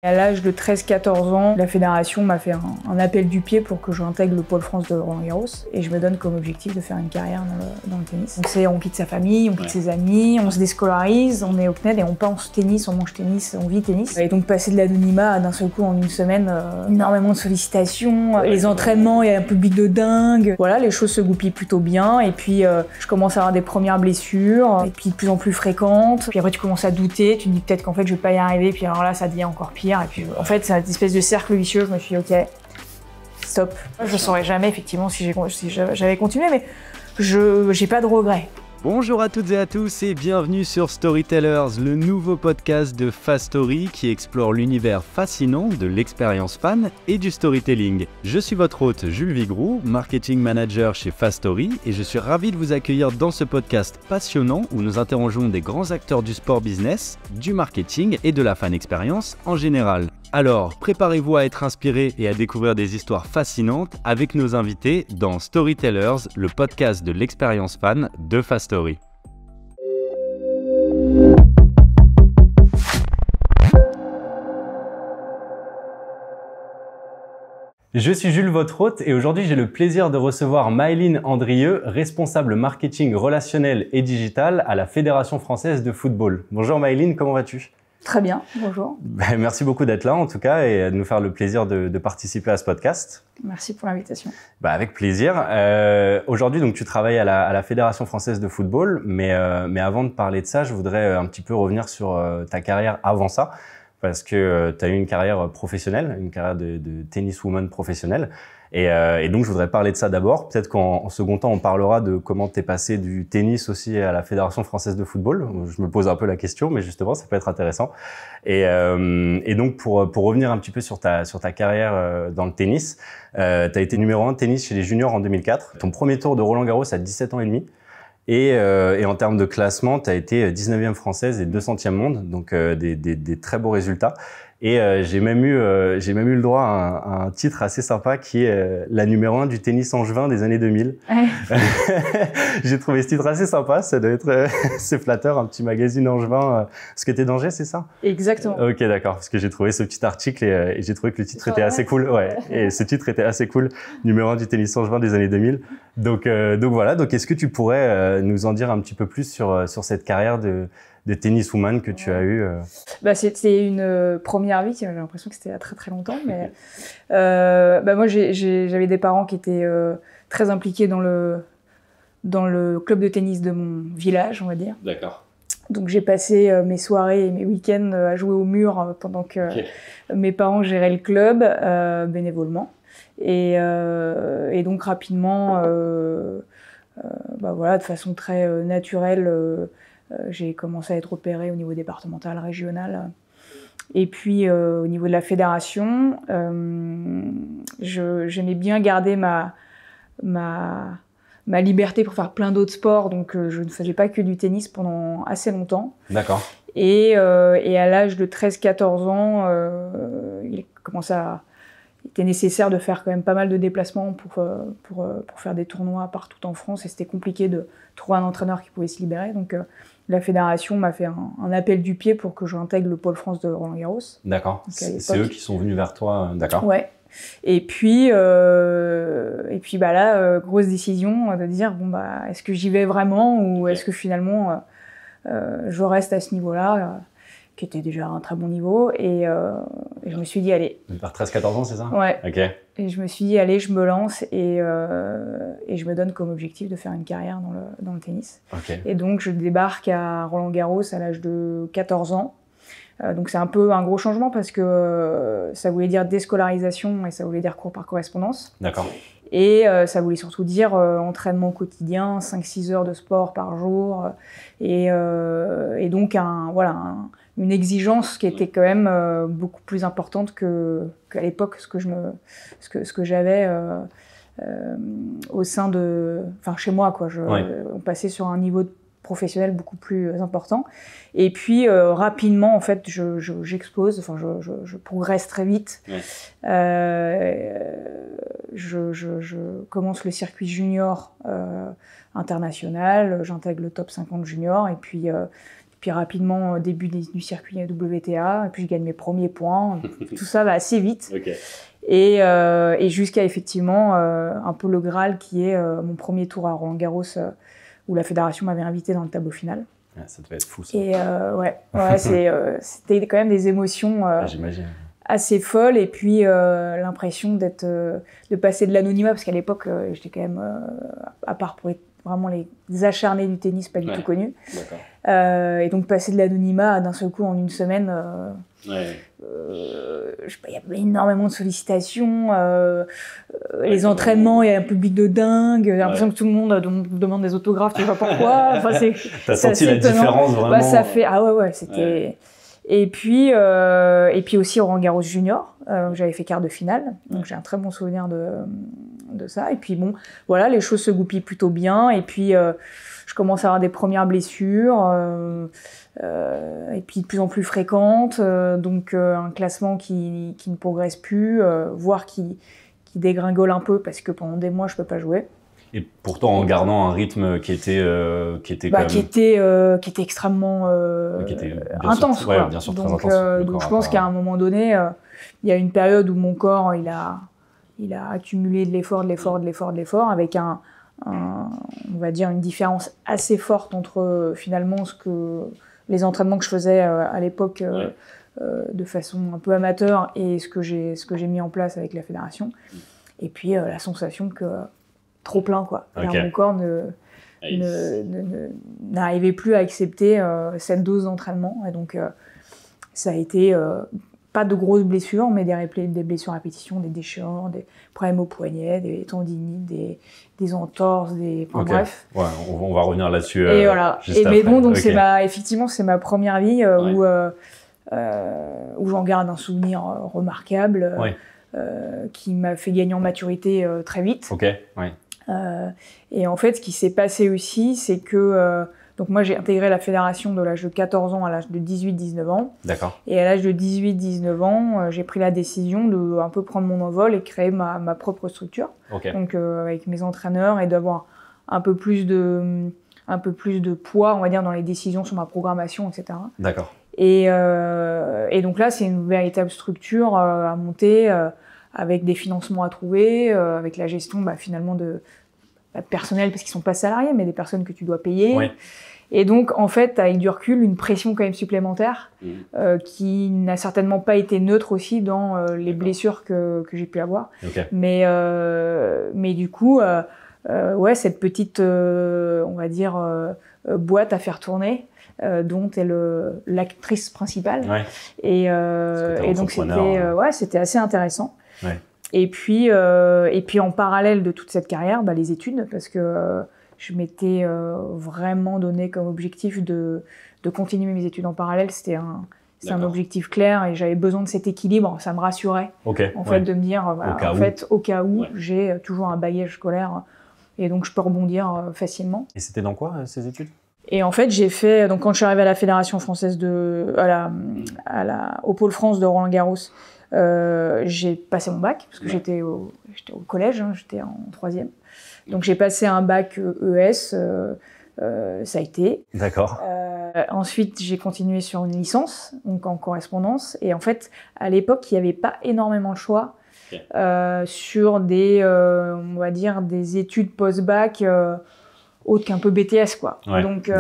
À l'âge de 13-14 ans, la fédération m'a fait un appel du pied pour que j'intègre le pôle France de Roland-Garros et je me donne comme objectif de faire une carrière dans le tennis. On quitte sa famille, on quitte ses amis, on se déscolarise, on est au CNED et on pense tennis, on mange tennis, on vit tennis. Et donc passer de l'anonymat à d'un seul coup en une semaine, énormément de sollicitations, les entraînements, il y a un public de dingue. Voilà, les choses se goupillent plutôt bien et puis je commence à avoir des premières blessures et puis de plus en plus fréquentes. Puis après tu commences à douter, tu te dis peut-être qu'en fait je vais pas y arriver, puis alors là ça devient encore pire. Et puis en fait c'est une espèce de cercle vicieux, je me suis dit ok, stop. Je ne saurais jamais effectivement si j'avais continué, mais j'ai pas de regrets. Bonjour à toutes et à tous et bienvenue sur Storytellers, le nouveau podcast de FastStory qui explore l'univers fascinant de l'expérience fan et du storytelling. Je suis votre hôte Jules Vigroux, marketing manager chez FastStory et je suis ravi de vous accueillir dans ce podcast passionnant où nous interrogeons des grands acteurs du sport business, du marketing et de la fan expérience en général. Alors, préparez-vous à être inspiré et à découvrir des histoires fascinantes avec nos invités dans Storytellers, le podcast de l'expérience fan de FastStory. Je suis Jules, votre hôte, et aujourd'hui j'ai le plaisir de recevoir Maëline Andrieux, responsable marketing relationnel et digital à la Fédération française de football. Bonjour Maëline, comment vas-tu ? Très bien, bonjour. Merci beaucoup d'être là en tout cas et de nous faire le plaisir de participer à ce podcast. Merci pour l'invitation. Avec plaisir. Aujourd'hui, donc, tu travailles à la Fédération française de football, mais avant de parler de ça, je voudrais un petit peu revenir sur ta carrière avant ça, parce que tu as eu une carrière professionnelle, une carrière de tenniswoman professionnelle. Et donc, je voudrais parler de ça d'abord. Peut-être qu'en second temps, on parlera de comment tu es passé du tennis aussi à la Fédération française de football. Je me pose un peu la question, mais justement, ça peut être intéressant. Et donc, pour revenir un petit peu sur ta carrière dans le tennis, tu as été numéro 1 de tennis chez les juniors en 2004. Ton premier tour de Roland-Garros à 17 ans et demi. Et en termes de classement, tu as été 19e française et 200e monde, donc des très beaux résultats. Et j'ai même eu le droit à un titre assez sympa qui est la numéro 1 du tennis angevin des années 2000. Ouais. J'ai trouvé ce titre assez sympa, ça doit être c'est flatteur, un petit magazine angevin. Parce que t'es d'Angers, c'est ça ? Exactement. Ok, d'accord, parce que j'ai trouvé ce petit article et j'ai trouvé que le titre était assez cool. Ouais. Et ce titre était assez cool, numéro 1 du tennis angevin des années 2000. Donc voilà, donc est-ce que tu pourrais nous en dire un petit peu plus sur cette carrière de tenniswoman que tu as eu C'était une première vie, j'ai l'impression que c'était il y a très très longtemps, mais moi j'avais des parents qui étaient très impliqués dans le club de tennis de mon village, on va dire. D'accord. Donc j'ai passé mes soirées et mes week-ends à jouer au mur pendant que mes parents géraient le club bénévolement. Et donc rapidement, de façon très naturelle, j'ai commencé à être repérée au niveau départemental, régional. Et puis au niveau de la fédération, j'aimais bien garder ma liberté pour faire plein d'autres sports, donc je ne faisais pas que du tennis pendant assez longtemps. D'accord. Et à l'âge de 13-14 ans, il était nécessaire de faire quand même pas mal de déplacements pour faire des tournois partout en France, et c'était compliqué de trouver un entraîneur qui pouvait se libérer. Donc la fédération m'a fait un appel du pied pour que j'intègre le pôle France de Roland-Garros. D'accord. C'est eux qui sont venus vers toi, d'accord. Ouais. Et puis grosse décision de dire est-ce que j'y vais vraiment ou est-ce que finalement je reste à ce niveau-là, qui était déjà un très bon niveau, et je me suis dit allez. Vers 13-14 ans, c'est ça ? Ouais. Ok. Et je me suis dit allez, je me lance et je me donne comme objectif de faire une carrière dans le tennis. Okay. Et donc je débarque à Roland-Garros à l'âge de 14 ans. Donc c'est un peu un gros changement parce que ça voulait dire déscolarisation et ça voulait dire cours par correspondance. D'accord. Et ça voulait surtout dire entraînement quotidien, 5-6 heures de sport par jour, et donc une exigence qui était quand même beaucoup plus importante qu'à l'époque ce que j'avais au sein chez moi, quoi. On passait sur un niveau professionnel beaucoup plus important. Et puis rapidement, en fait, j'explose. Je progresse très vite. Ouais. Je commence le circuit junior international. J'intègre le top 50 junior. Et puis Puis rapidement, début du circuit WTA, et puis je gagne mes premiers points. Tout ça va assez vite. Okay. Et jusqu'à effectivement un peu le Graal qui est mon premier tour à Roland-Garros où la fédération m'avait invité dans le tableau final. Ouais, ça devait être fou ça. Et c'était quand même des émotions j'imagine. Assez folles et puis l'impression de passer de l'anonymat parce qu'à l'époque j'étais quand même à part pour vraiment les acharnés du tennis pas du tout connus. Et donc passer de l'anonymat d'un seul coup en une semaine. Je sais pas, il y avait énormément de sollicitations, les entraînements, il y a un public de dingue, j'ai l'impression que tout le monde demande des autographes, tu sais pas pourquoi. Enfin, t'as senti la différence vraiment? Bah, ça fait, c'était. Et puis aussi au Roland-Garros Junior, j'avais fait quart de finale, donc j'ai un très bon souvenir de ça. Et puis bon, voilà, les choses se goupillent plutôt bien. Et puis je commence à avoir des premières blessures, et puis de plus en plus fréquentes, donc un classement qui ne progresse plus, voire qui dégringole un peu parce que pendant des mois je peux pas jouer. Et pourtant en gardant un rythme qui était quand même... qui était extrêmement intense, quoi. Bien sûr, donc, très intense. Donc je pense qu'à un moment donné, il y a une période où mon corps il a accumulé de l'effort avec on va dire une différence assez forte entre finalement les entraînements que je faisais à l'époque de façon un peu amateur et ce que j'ai mis en place avec la fédération. Et puis la sensation que trop plein, quoi. Mon corps n'arrivait plus à accepter cette dose d'entraînement. Et donc, ça a été pas de grosses blessures, mais des blessures à répétition, des déchirures, des problèmes au poignet, des tendinites, des entorses, bref. Ouais, on va revenir là-dessus. Et voilà. Mais bon, donc effectivement, c'est ma première vie où j'en garde un souvenir remarquable. Qui m'a fait gagner en maturité très vite. Et en fait, ce qui s'est passé aussi, c'est que donc moi j'ai intégré la fédération de l'âge de 14 ans à l'âge de 18-19 ans. D'accord. Et à l'âge de 18-19 ans, j'ai pris la décision de un peu prendre mon envol et créer ma propre structure. Donc avec mes entraîneurs et d'avoir un peu plus de poids, on va dire, dans les décisions sur ma programmation, etc. D'accord. Et donc là, c'est une véritable structure à monter, avec des financements à trouver, avec la gestion finalement de personnel, parce qu'ils sont pas salariés, mais des personnes que tu dois payer. Oui. Et donc, en fait, avec du recul, une pression quand même supplémentaire, qui n'a certainement pas été neutre aussi dans les blessures que j'ai pu avoir. Mais du coup, cette petite, on va dire, boîte à faire tourner, dont est l'actrice principale. Et donc c'était assez intéressant. Et puis en parallèle de toute cette carrière, les études, parce que je m'étais vraiment donné comme objectif de continuer mes études en parallèle. C'était un objectif clair et j'avais besoin de cet équilibre. Ça me rassurait fait de me dire au cas où j'ai toujours un bagage scolaire et donc je peux rebondir facilement. Et c'était dans quoi ces études? Et en fait, j'ai fait, donc quand je suis arrivée à la Fédération française au Pôle France de Roland-Garros, j'ai passé mon bac, parce que j'étais au collège, j'étais en 3e. Donc j'ai passé un bac ES, ça a été. D'accord. Ensuite, j'ai continué sur une licence, donc en correspondance. Et en fait, à l'époque, il n'y avait pas énormément de choix sur on va dire, des études post-bac, autre qu'un peu BTS, quoi. Donc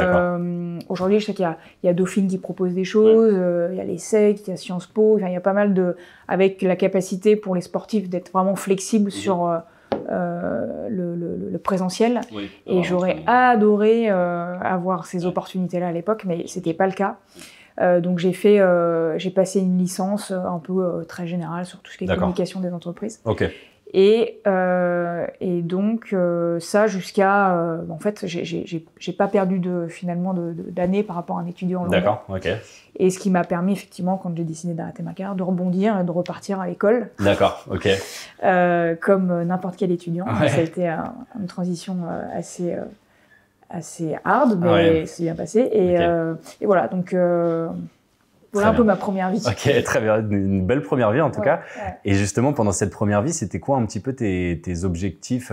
aujourd'hui, je sais qu'il y a Dauphine qui propose des choses, il y a l'ESSEC, il y a Sciences Po, il y a pas mal avec la capacité pour les sportifs d'être vraiment flexibles sur le présentiel. Et j'aurais adoré avoir ces opportunités-là à l'époque, mais c'était pas le cas. Donc j'ai passé une licence un peu très générale sur tout ce qui est communication des entreprises. Et donc ça jusqu'à en fait j'ai pas perdu finalement d'années par rapport à un étudiant lambda. Et ce qui m'a permis effectivement, quand j'ai décidé d'arrêter ma carrière, de rebondir et de repartir à l'école. Comme n'importe quel étudiant. Ça a été une transition assez hard, mais c'est bien passé. Et voilà, donc voilà un peu ma première vie. Très bien. Une belle première vie en tout cas. Et justement, pendant cette première vie, c'était quoi un petit peu tes objectifs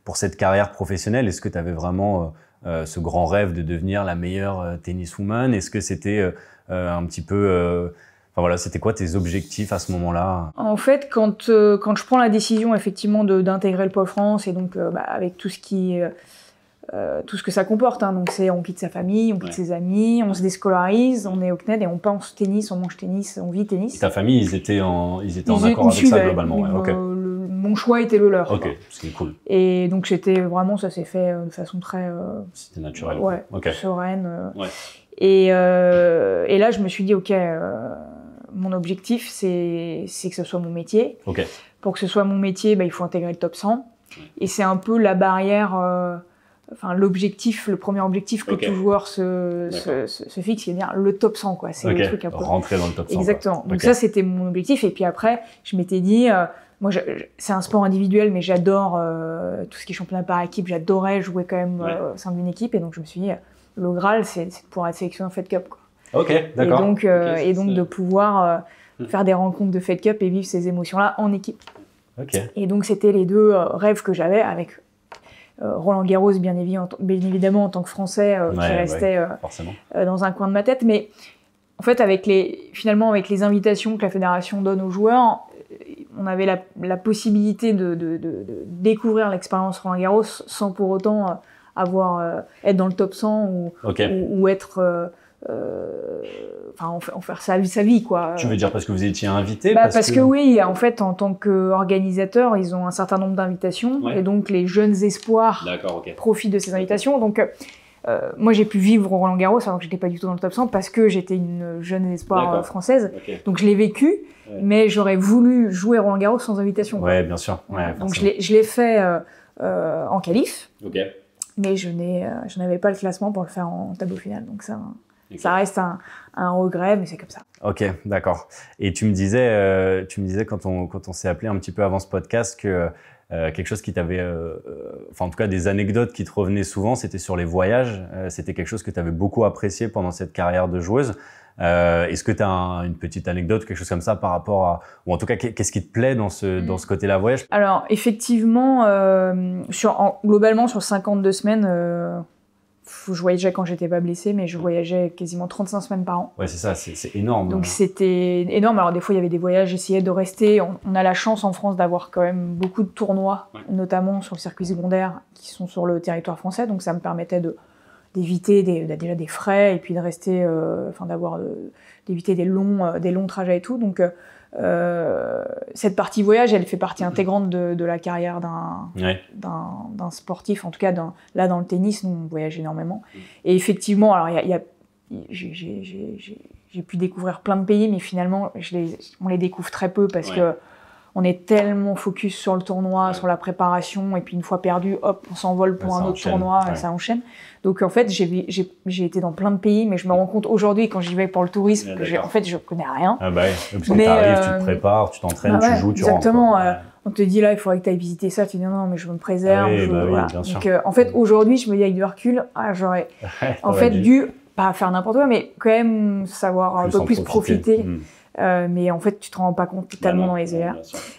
pour cette carrière professionnelle? Est-ce que tu avais vraiment ce grand rêve de devenir la meilleure tenniswoman? Est-ce que c'était un petit peu... Enfin voilà, c'était quoi tes objectifs à ce moment-là? En fait, quand je prends la décision effectivement d'intégrer le Pôle France, et donc avec tout ce que ça comporte, hein, donc on quitte sa famille, on quitte ses amis, on se déscolarise, on est au CNED et on pense tennis, on mange tennis, on vit tennis. Et ta famille, ils étaient en accord avec ça globalement, ouais. Okay. Mon choix était le leur. Ok, ce qui est cool. Et donc c'était vraiment, ça s'est fait de façon très... C'était naturel. Ouais, okay. Sereine. Ouais. Et là, je me suis dit, ok, mon objectif, c'est que ce soit mon métier. Okay. Pour que ce soit mon métier, il faut intégrer le top 100. Ouais. Et c'est un peu la barrière, l'objectif, le premier objectif que tout joueur se fixe, c'est-à-dire le top 100, quoi. C'est le truc un peu. Rentrer dans le top 100. Exactement. Donc ça, c'était mon objectif. Et puis après, je m'étais dit, moi, c'est un sport individuel, mais j'adore tout ce qui est championnat par équipe. J'adorais jouer quand même au sein d'une équipe. Et donc, je me suis dit, le Graal, c'est de pouvoir être sélectionné en Fed Cup, quoi. Ok, d'accord. Et donc de pouvoir faire des rencontres de Fed Cup et vivre ces émotions-là en équipe. Okay. Et donc c'était les deux rêves que j'avais avec Roland Garros, bien évidemment en tant que Français, qui restait dans un coin de ma tête. Mais en fait, finalement, avec les invitations que la fédération donne aux joueurs, on avait la possibilité de découvrir l'expérience Roland Garros sans pour autant être dans le top 100 ou être... en faire sa vie, quoi. Tu veux dire parce que vous étiez invité? Parce que oui, en fait, en tant qu'organisateur, ils ont un certain nombre d'invitations, et donc les jeunes espoirs profitent de ces invitations. Donc, moi, j'ai pu vivre Roland Garros alors que j'étais pas du tout dans le top 100 parce que j'étais une jeune espoir française. Donc, je l'ai vécu, mais j'aurais voulu jouer Roland Garros sans invitation. Ouais, bien sûr. Ouais, donc, je l'ai fait en qualif, mais je n'avais pas le classement pour le faire en tableau final. Donc, ça reste un regret, mais c'est comme ça. Ok, d'accord. Et tu me disais quand on s'est appelé un petit peu avant ce podcast que quelque chose qui t'avait, en tout cas des anecdotes qui te revenaient souvent, c'était sur les voyages. C'était quelque chose que tu avais beaucoup apprécié pendant cette carrière de joueuse. Est-ce que tu as une petite anecdote, quelque chose comme ça par rapport à, ou en tout cas qu'est-ce qui te plaît dans ce côté-là voyage? Alors effectivement, globalement sur 52 semaines. Je voyageais quand j'étais pas blessée, mais je voyageais quasiment 35 semaines par an. Ouais, c'est ça, c'est énorme. Donc c'était énorme. Alors des fois, il y avait des voyages, j'essayais de rester. On a la chance en France d'avoir quand même beaucoup de tournois, notamment sur le circuit secondaire, qui sont sur le territoire français. Donc ça me permettait d'éviter déjà des frais et puis de rester, d'éviter des longs trajets et tout. Donc cette partie voyage, elle fait partie intégrante de la carrière d'un sportif, en tout cas là dans le tennis, nous on voyage énormément. Et effectivement, alors j'ai pu découvrir plein de pays, mais finalement on les découvre très peu parce que on est tellement focus sur le tournoi, sur la préparation, et puis une fois perdu, hop, on s'envole pour un autre tournoi, et ça enchaîne. Donc en fait, j'ai été dans plein de pays, mais je me rends compte aujourd'hui, quand j'y vais pour le tourisme, en fait, je connais rien. Ah bah oui, parce que t'arrives, tu te prépares, tu t'entraînes, tu joues, tu rentres. Exactement. On te dit là, il faudrait que tu ailles visiter ça, tu dis non, mais je me préserve. Voilà. Donc en fait, aujourd'hui, je me dis avec du recul, j'aurais en fait dû pas faire n'importe quoi, mais quand même savoir un peu plus profiter. Mais en fait, tu te rends pas compte totalement dans les airs.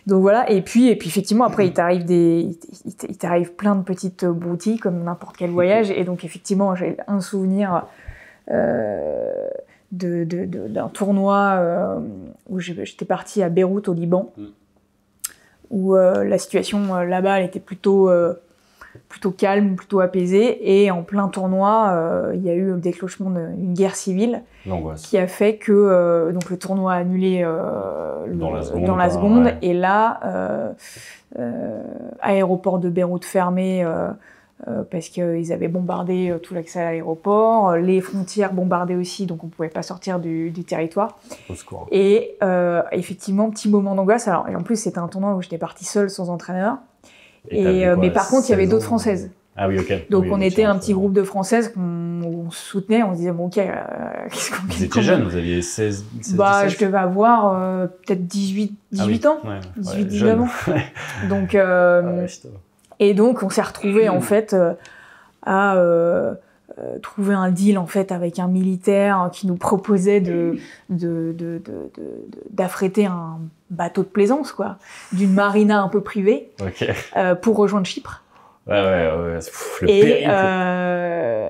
Donc voilà. Et puis effectivement, après, il t'arrive plein de petites broutilles comme n'importe quel voyage. Et donc effectivement, j'ai un souvenir d'un tournoi où j'étais partie à Beyrouth au Liban, où la situation là-bas, elle était plutôt calme, plutôt apaisée, et en plein tournoi, il y a eu le déclenchement d'une guerre civile qui a fait que donc le tournoi a annulé dans la seconde, et là, aéroport de Beyrouth fermé parce qu'ils avaient bombardé tout l'accès à l'aéroport, les frontières bombardées aussi, donc on ne pouvait pas sortir du territoire. Au secours. Et effectivement, petit moment d'angoisse. Alors, et en plus, c'était un tournoi où j'étais partie seule, sans entraîneur. Mais par contre, il y avait d'autres Françaises. Ah oui, ok. Donc on était un petit groupe de Françaises qu'on se soutenait, on se disait bon ok, qu'est-ce qu'on... Vous étiez jeune, vous aviez 16 17. Je devais avoir peut-être 18 ans, 18-19 ans. Donc, et donc on s'est retrouvés en fait à trouver un deal en fait avec un militaire qui nous proposait d'affréter un bateau de plaisance, quoi, d'une marina un peu privée, pour rejoindre Chypre. Le périple.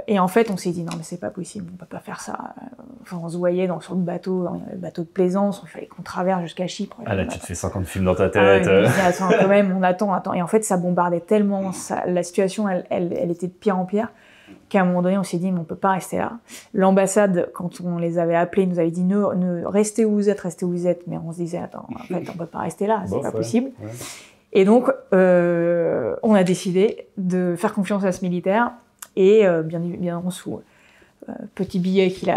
Et en fait, on s'est dit non mais c'est pas possible, on peut pas faire ça. Enfin, on se voyait sur le bateau de plaisance, il fallait qu'on traverse jusqu'à Chypre. Ah là, tu te fais 50 films dans ta tête. Attends, quand même, on attend. Et en fait, ça bombardait tellement, la situation, elle était de pire en pire, qu'à un moment donné, on s'est dit mais on peut pas rester là. L'ambassade, quand on les avait appelés, nous avait dit restez où vous êtes, mais on se disait attends, en fait, on peut pas rester là, c'est pas possible. Ouais. Et donc, on a décidé de faire confiance à ce militaire et bien évidemment sous petit billet qu'il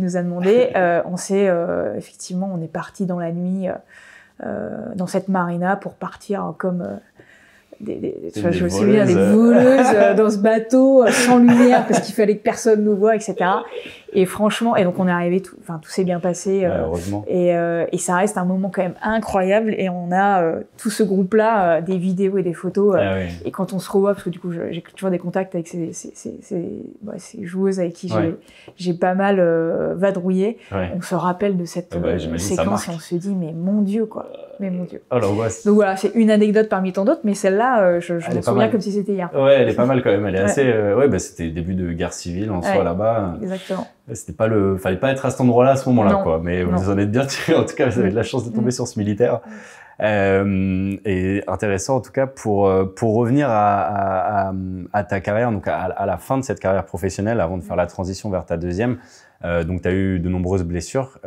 nous a demandé, on s'est effectivement, on est parti dans la nuit dans cette marina pour partir comme je me souviens des voleuses dans ce bateau sans lumière parce qu'il fallait que personne nous voie, etc. Et franchement, et donc on est arrivé, tout s'est bien passé. Heureusement. Et ça reste un moment quand même incroyable. Et on a tout ce groupe-là, des vidéos et des photos. Et quand on se revoit, parce que du coup j'ai toujours des contacts avec ces joueuses avec qui j'ai pas mal vadrouillé, on se rappelle de cette séquence et on se dit mais mon Dieu quoi. Mais mon Dieu. Oh l'angoisse. Donc voilà, c'est une anecdote parmi tant d'autres, mais celle-là, je me souviens comme si c'était hier. Ouais, elle est pas mal quand même. Elle est assez. C'était le début de guerre civile en soi là-bas. Exactement. C'était pas fallait pas être à cet endroit-là à ce moment-là, quoi. Mais vous en êtes bien tiré. En tout cas, vous avez de la chance de tomber sur ce militaire. Et intéressant en tout cas pour revenir à ta carrière, donc à la fin de cette carrière professionnelle, avant de faire la transition vers ta deuxième. Donc, tu as eu de nombreuses blessures.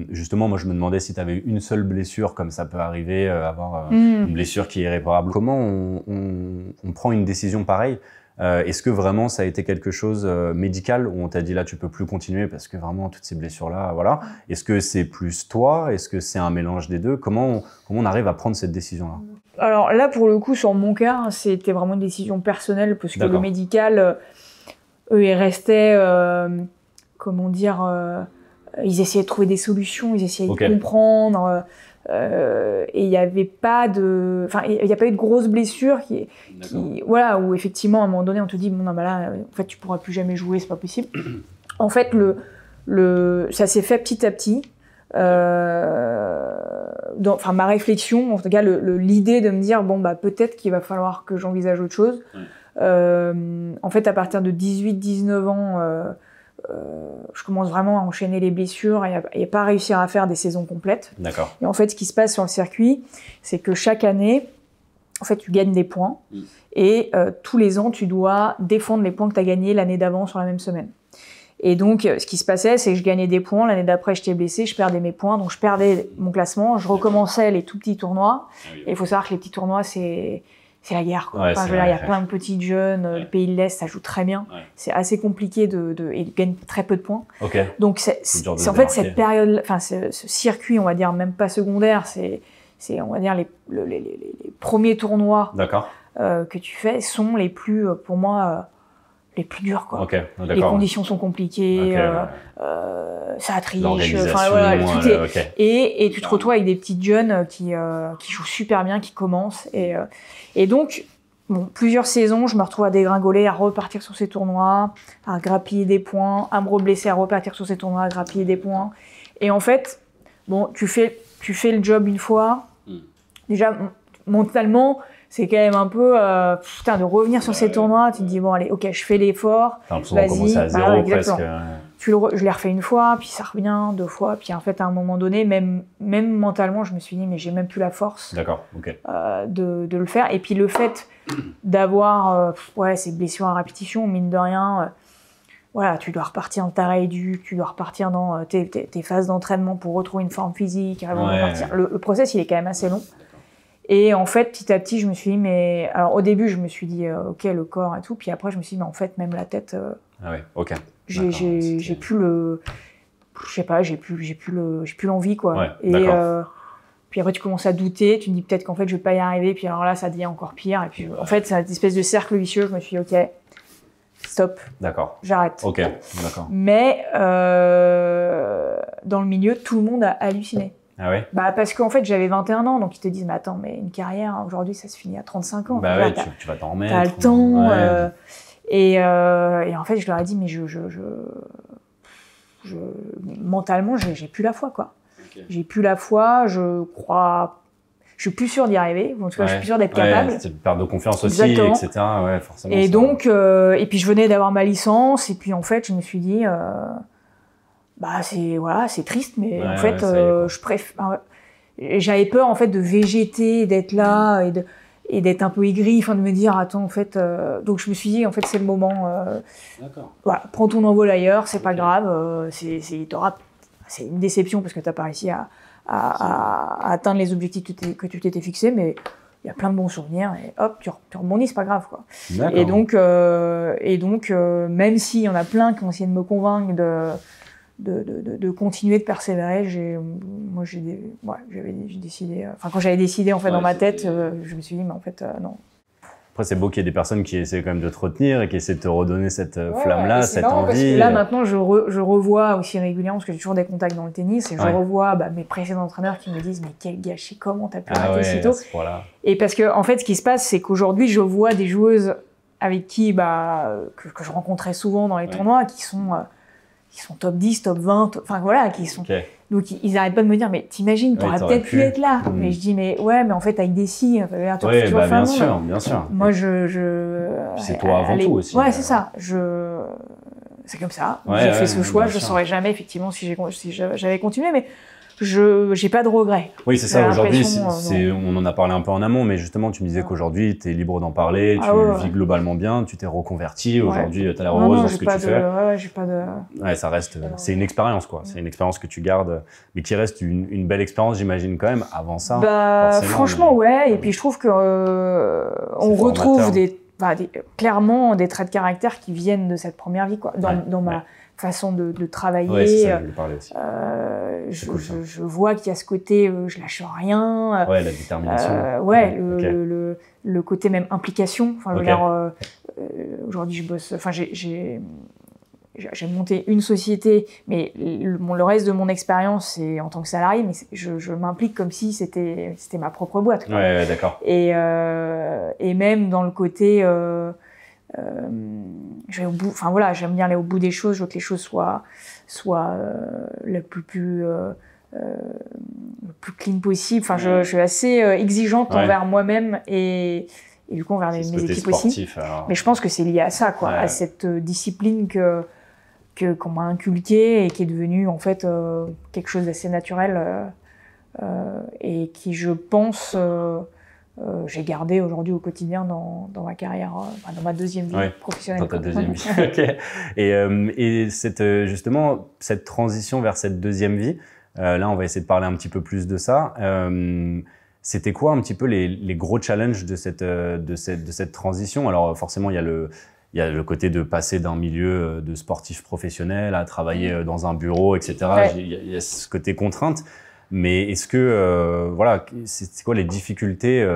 Justement, moi, je me demandais si tu avais eu une seule blessure, comme ça peut arriver, avoir une blessure qui est irréparable. Comment on prend une décision pareille? Est-ce que vraiment ça a été quelque chose médical où on t'a dit là, tu peux plus continuer parce que vraiment toutes ces blessures-là, voilà. Est-ce que c'est plus toi? Est-ce que c'est un mélange des deux? Comment on arrive à prendre cette décision-là? Alors là, pour le coup, sur mon cas, c'était vraiment une décision personnelle parce que le médical, eux, ils restaient... comment dire, ils essayaient de trouver des solutions, ils essayaient de comprendre, et il n'y avait pas de... Enfin, il n'y a pas eu de grosses blessures voilà, où effectivement, à un moment donné, on te dit, bon, non, bah là, en fait, tu ne pourras plus jamais jouer, c'est pas possible. En fait, ça s'est fait petit à petit. Enfin, ma réflexion, en tout cas, l'idée de me dire, bon, bah, peut-être qu'il va falloir que j'envisage autre chose. En fait, à partir de 18-19 ans, je commence vraiment à enchaîner les blessures et pas réussir à faire des saisons complètes. D'accord. Et en fait, ce qui se passe sur le circuit, c'est que chaque année, en fait, tu gagnes des points et tous les ans, tu dois défendre les points que tu as gagnés l'année d'avant sur la même semaine. Et donc, ce qui se passait, c'est que je gagnais des points. L'année d'après, j'étais blessée, je perdais mes points, donc je perdais mon classement. Je recommençais les tout petits tournois. Et il faut savoir que les petits tournois, c'est la guerre, quoi. Ouais, enfin, il y a plein de petits jeunes, le pays de l'Est, ça joue très bien. C'est assez compliqué et ils gagnent très peu de points. Donc, c'est en fait cette période, enfin, ce circuit, on va dire, même pas secondaire, c'est on va dire, les premiers tournois que tu fais sont les plus, pour moi, les plus durs, quoi. Les conditions sont compliquées, ça triche, enfin voilà, tout est. Et tu te retrouves avec des petites jeunes qui jouent super bien, qui commencent et donc bon, plusieurs saisons, je me retrouve à dégringoler, à repartir sur ces tournois, à grappiller des points, à me reblesser, à repartir sur ces tournois, à grappiller des points. Et en fait, bon, tu fais le job une fois. Déjà mentalement, c'est quand même un peu de revenir sur ces tournois. Tu te dis bon allez, ok, je fais l'effort. Vas-y. Commencer à zéro presque. Je l'ai refait une fois, puis ça revient 2 fois, puis en fait à un moment donné, même mentalement, je me suis dit mais j'ai même plus la force. De le faire. Et puis le fait d'avoir ces blessures à répétition, mine de rien, voilà, tu dois repartir dans ta rééduque, tu dois repartir dans tes phases d'entraînement pour retrouver une forme physique avant de repartir. Le process, il est quand même assez long. Et en fait, petit à petit, je me suis dit, mais... Alors, au début, je me suis dit, ok, le corps et tout. Puis après, je me suis dit, mais en fait, même la tête... J'ai plus le... Je sais pas, j'ai plus l'envie, quoi. Puis après, tu commences à douter. Tu te dis peut-être qu'en fait, je vais pas y arriver. Puis alors là, ça devient encore pire. Et puis, en fait, c'est une espèce de cercle vicieux. Je me suis dit, ok, stop. J'arrête. Mais dans le milieu, tout le monde a halluciné. Parce qu'en fait, j'avais 21 ans, donc ils te disent, mais attends, mais une carrière, aujourd'hui, ça se finit à 35 ans. Tu vas t'en remettre. T'as le temps. Et en fait, je leur ai dit, mais mentalement, j'ai plus la foi, quoi. J'ai plus la foi, je je suis plus sûre d'y arriver, ou en tout cas je suis plus sûre d'être capable. C'est une perte de confiance aussi, Exactement. etc. Ouais, forcément. Et donc, et puis je venais d'avoir ma licence, et puis en fait je me suis dit, bah c'est triste, mais en fait je préfère. J'avais peur en fait de végéter, d'être là et d'être un peu aigri, enfin de me dire attends en fait. Donc je me suis dit en fait c'est le moment. Voilà, prends ton envol ailleurs, c'est pas grave. C'est une déception parce que t'as pas réussi à atteindre les objectifs que tu t'étais fixé, mais il y a plein de bons souvenirs et hop tu rebondis, c'est pas grave quoi. Et donc même s'il y en a plein qui ont essayé de me convaincre de continuer de persévérer, j'ai décidé, enfin quand j'avais décidé en fait dans ma tête, je me suis dit mais en fait non. Après c'est beau qu'il y ait des personnes qui essaient quand même de te retenir et qui essaient de te redonner cette flamme-là, cette envie. Parce que là maintenant je revois aussi régulièrement, parce que j'ai toujours des contacts dans le tennis, et je revois mes précédents entraîneurs qui me disent mais quel gâchis, comment t'as pu arrêter si tôt. Et parce que en fait ce qui se passe c'est qu'aujourd'hui je vois des joueuses avec qui que je rencontrais souvent dans les tournois qui sont top 10, top 20, enfin voilà, qui sont... Donc ils arrêtent pas de me dire, mais t'imagines, t'aurais peut-être pu être là. Mais je dis, mais ouais, mais en fait avec des filles, bien sûr, bien sûr. Moi c'est toi avant tout aussi. Ouais, c'est ça. C'est comme ça. J'ai fait ce choix, je saurais jamais effectivement si j'avais continué, mais j'ai pas de regrets. Oui, c'est ça. Aujourd'hui, on en a parlé un peu en amont, mais justement, tu me disais qu'aujourd'hui, tu es libre d'en parler, tu vis globalement bien, tu t'es reconverti. Aujourd'hui, tu as l'air heureuse dans ce que tu fais. J'ai pas de... Ouais, ça reste... C'est une expérience, quoi. C'est une expérience que tu gardes, mais qui reste une belle expérience, j'imagine, quand même, avant ça. Franchement, ouais. Et puis, je trouve que on retrouve clairement des traits de caractère qui viennent de cette première vie, quoi. Dans ma façon de travailler. Ouais, c'est ça, je voulais parler aussi. Je vois qu'il y a ce côté, je lâche rien. Ouais, la détermination. Le côté même implication. Enfin, je veux dire, aujourd'hui, je bosse. Enfin, j'ai monté une société, mais le reste de mon expérience, c'est en tant que salarié, mais je m'implique comme si c'était ma propre boîte, quoi. Ouais, d'accord. Et même dans le côté, je vais au bout. Enfin voilà, j'aime bien aller au bout des choses. Je veux que les choses soient le plus clean possible. Enfin, je suis assez exigeante envers moi-même et du coup envers mes équipes aussi. Alors. Mais je pense que c'est lié à ça, quoi, à cette discipline qu'on m'a inculquée et qui est devenue en fait quelque chose d'assez naturel et qui, je pense, j'ai gardé aujourd'hui au quotidien dans ma carrière, dans ma deuxième vie professionnelle. Dans ta deuxième vie, ok. Et justement, cette transition vers cette deuxième vie, là on va essayer de parler un petit peu plus de ça. C'était quoi un petit peu les gros challenges de cette transition? Alors forcément, il y a le côté de passer d'un milieu de sportif professionnel à travailler dans un bureau, etc. Il y a ce côté contrainte. Mais est-ce que, c'est quoi les difficultés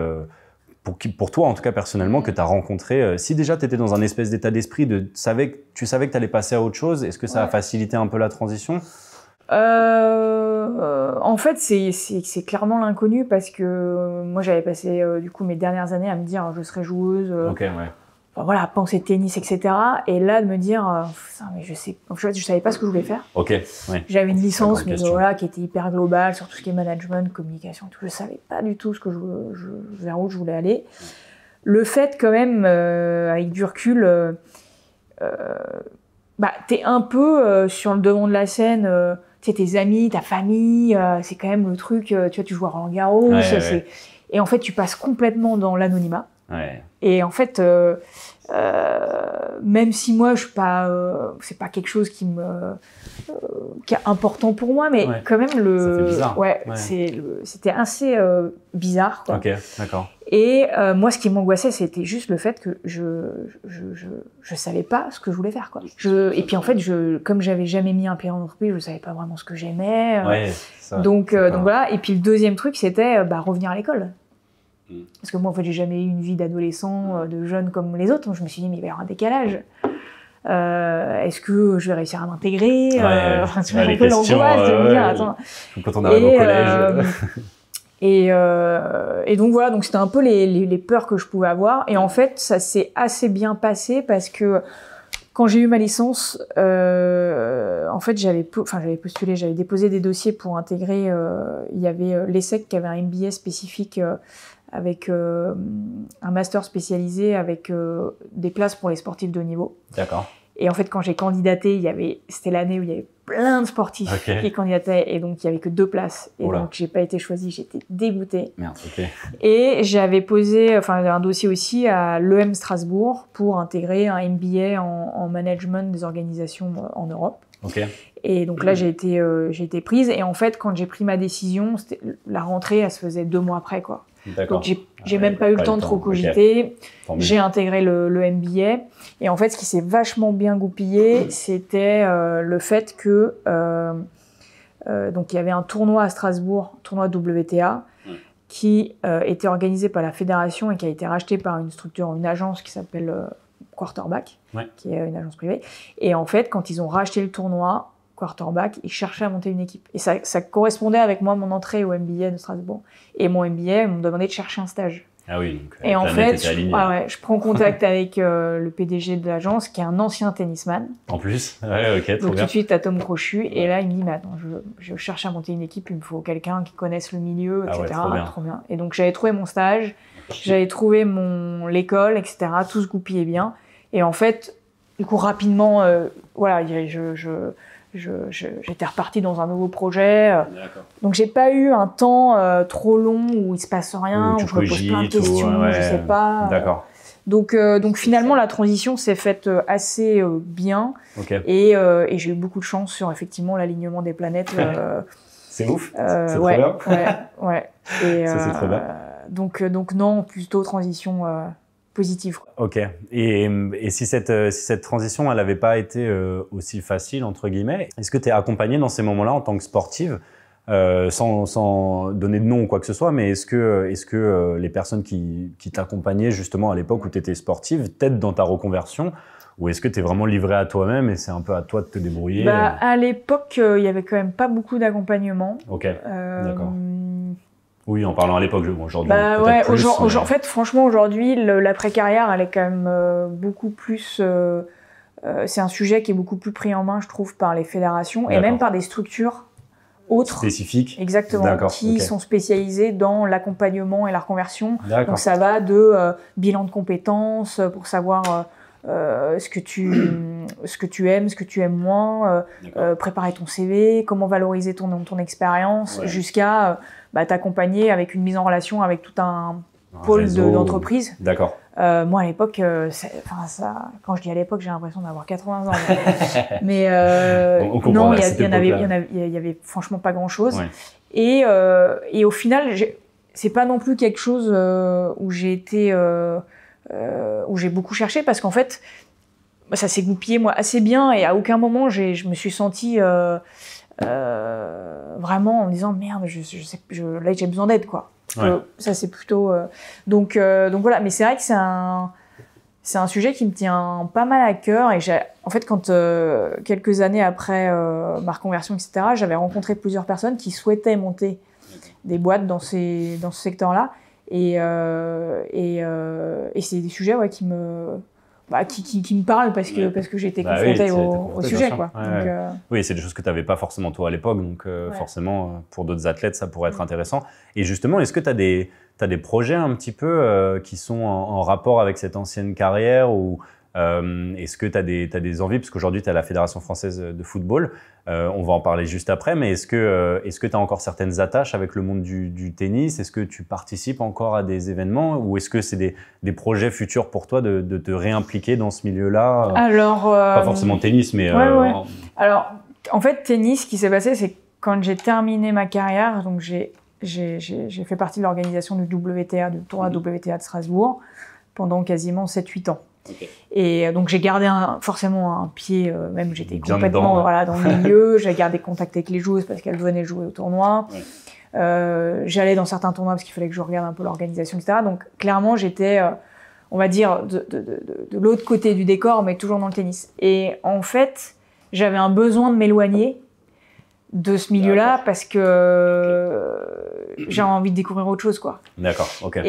pour toi, en tout cas personnellement, que tu as rencontrées? Si déjà tu étais dans un espèce d'état d'esprit, tu savais que tu allais passer à autre chose, est-ce que ça a facilité un peu la transition? En fait, c'est clairement l'inconnu parce que moi, j'avais passé du coup mes dernières années à me dire je serai joueuse. Enfin, voilà, penser tennis, etc. Et là, de me dire, mais je savais pas ce que je voulais faire. J'avais une licence, mais voilà, qui était hyper globale sur tout ce qui est management, communication, tout. Je savais pas du tout vers où je voulais aller. Le fait, quand même, avec du recul, t'es un peu sur le devant de la scène. Tu sais, tes amis, ta famille, c'est quand même le truc. Tu vois, tu joues à Roland-Garros, et en fait, tu passes complètement dans l'anonymat. Et en fait, même si moi je suis pas, c'est pas quelque chose qui est important pour moi, mais quand même c'était assez bizarre, quoi. D'accord. Et moi, ce qui m'angoissait, c'était juste le fait que je savais pas ce que je voulais faire, quoi. Et puis en fait, comme j'avais jamais mis un pied en entreprise, je savais pas vraiment ce que j'aimais. Donc voilà. Et puis le deuxième truc, c'était revenir à l'école. Parce que moi, en fait, j'ai jamais eu une vie d'adolescent, de jeune comme les autres. Donc, je me suis dit, mais il va y avoir un décalage. Est-ce que je vais réussir à m'intégrer? C'est un peu l'angoisse de me dire, attends. Quand on arrive au collège. Et donc voilà, donc c'était un peu les peurs que je pouvais avoir. Et en fait, ça s'est assez bien passé parce que Quand j'ai eu ma licence, en fait, j'avais postulé, j'avais déposé des dossiers pour intégrer. Il y avait l'ESSEC qui avait un MBA spécifique avec un master spécialisé avec des places pour les sportifs de haut niveau. D'accord. Et en fait, quand j'ai candidaté, c'était l'année où il y avait plein de sportifs qui candidataient, et donc il y avait que 2 places. Et donc j'ai pas été choisie, j'étais dégoûtée. Merde, ok. Et j'avais posé un dossier aussi à l'EM Strasbourg pour intégrer un MBA en management des organisations en Europe. Ok. Et donc là, j'ai été prise. Et en fait, quand j'ai pris ma décision, la rentrée, elle se faisait 2 mois après, quoi. D'accord. Donc j'ai même pas eu le temps de trop cogiter. Okay. J'ai intégré le MBA. Et en fait, ce qui s'est vachement bien goupillé, c'était le fait que donc il y avait un tournoi à Strasbourg, tournoi WTA, qui était organisé par la fédération et qui a été racheté par une agence qui s'appelle Quarterback, qui est une agence privée. Et en fait, quand ils ont racheté le tournoi, Quarterback, ils cherchaient à monter une équipe. Et ça correspondait avec moi, mon entrée au MBA de Strasbourg. Et mon MBA, ils m'ont demandé de chercher un stage. Ah oui, donc et en fait, je prends contact avec le PDG de l'agence, qui est un ancien tennisman. En plus, ok, trop bien. Donc tout de suite, à Tom Crochu, et là, il me dit, mais attends, je cherche à monter une équipe, il me faut quelqu'un qui connaisse le milieu, etc. Trop bien. Et donc j'avais trouvé mon stage, j'avais trouvé l'école, etc. Tout se goupillait bien. Et en fait, du coup, rapidement, j'étais repartie dans un nouveau projet. Donc j'ai pas eu un temps trop long où il se passe rien, où je me pose plein de questions, je sais pas. D'accord. Donc finalement la transition s'est faite assez bien. Et j'ai eu beaucoup de chance sur effectivement l'alignement des planètes. C'est ouf. C'est trop bien. Ouais. Et, ça c'est trop bien. Donc non, plutôt transition positive. Ok. Et si cette transition, elle n'avait pas été aussi facile, entre guillemets, est-ce que tu es accompagnée dans ces moments-là en tant que sportive, sans donner de nom ou quoi que ce soit, mais est-ce que les personnes qui t'accompagnaient justement à l'époque où tu étais sportive t'aident dans ta reconversion, ou est-ce que tu es vraiment livrée à toi-même et c'est un peu à toi de te débrouiller? À l'époque, il y avait quand même pas beaucoup d'accompagnement. Ok, d'accord. Oui, en parlant à l'époque, aujourd'hui. En fait, franchement, aujourd'hui, l'après-carrière, elle est quand même beaucoup plus. C'est un sujet qui est beaucoup plus pris en main, je trouve, par les fédérations et même par des structures autres. Spécifiques. Exactement. Qui sont spécialisées dans l'accompagnement et la reconversion. Donc, ça va de bilan de compétences pour savoir ce que tu aimes, ce que tu aimes moins, préparer ton CV, comment valoriser ton expérience, jusqu'à t'accompagner avec une mise en relation avec tout un pôle d'entreprise. D'accord. Moi, à l'époque, quand je dis à l'époque, j'ai l'impression d'avoir 80 ans. Mais non, il y avait franchement pas grand-chose. Et au final, c'est pas non plus quelque chose où j'ai été... où j'ai beaucoup cherché, parce qu'en fait, ça s'est goupillé moi assez bien, et à aucun moment je me suis sentie vraiment en me disant merde, là j'ai besoin d'aide, quoi. Ça c'est plutôt donc voilà. Mais c'est vrai que c'est un sujet qui me tient pas mal à cœur, et en fait quand quelques années après ma reconversion, etc., j'avais rencontré plusieurs personnes qui souhaitaient monter des boîtes dans ce secteur-là. Et c'est des sujets qui me parlent, parce que j'ai été confrontée au sujet, quoi. Donc, oui, c'est des choses que tu n'avais pas forcément toi à l'époque, donc forcément pour d'autres athlètes ça pourrait être intéressant. Et justement, est-ce que tu as des projets un petit peu qui sont en rapport avec cette ancienne carrière, ou est-ce que tu as des envies, parce qu'aujourd'hui tu es à la Fédération française de football, on va en parler juste après, mais est-ce que tu as encore certaines attaches avec le monde du tennis? Est-ce que tu participes encore à des événements, ou est-ce que c'est des projets futurs pour toi de te réimpliquer dans ce milieu-là? Alors, pas forcément tennis, mais... Alors, en fait, tennis, ce qui s'est passé, c'est que quand j'ai terminé ma carrière, donc j'ai fait partie de l'organisation du WTA, du tournoi WTA de Strasbourg, pendant quasiment 7-8 ans. Et donc j'ai gardé forcément un pied, même j'étais complètement dans le milieu, j'ai gardé contact avec les joueuses parce qu'elles venaient jouer au tournoi. J'allais dans certains tournois parce qu'il fallait que je regarde un peu l'organisation, etc. Donc clairement j'étais, on va dire, de l'autre côté du décor, mais toujours dans le tennis. Et en fait, j'avais un besoin de m'éloigner de ce milieu-là, parce que j'avais envie de découvrir autre chose, quoi. D'accord, ok.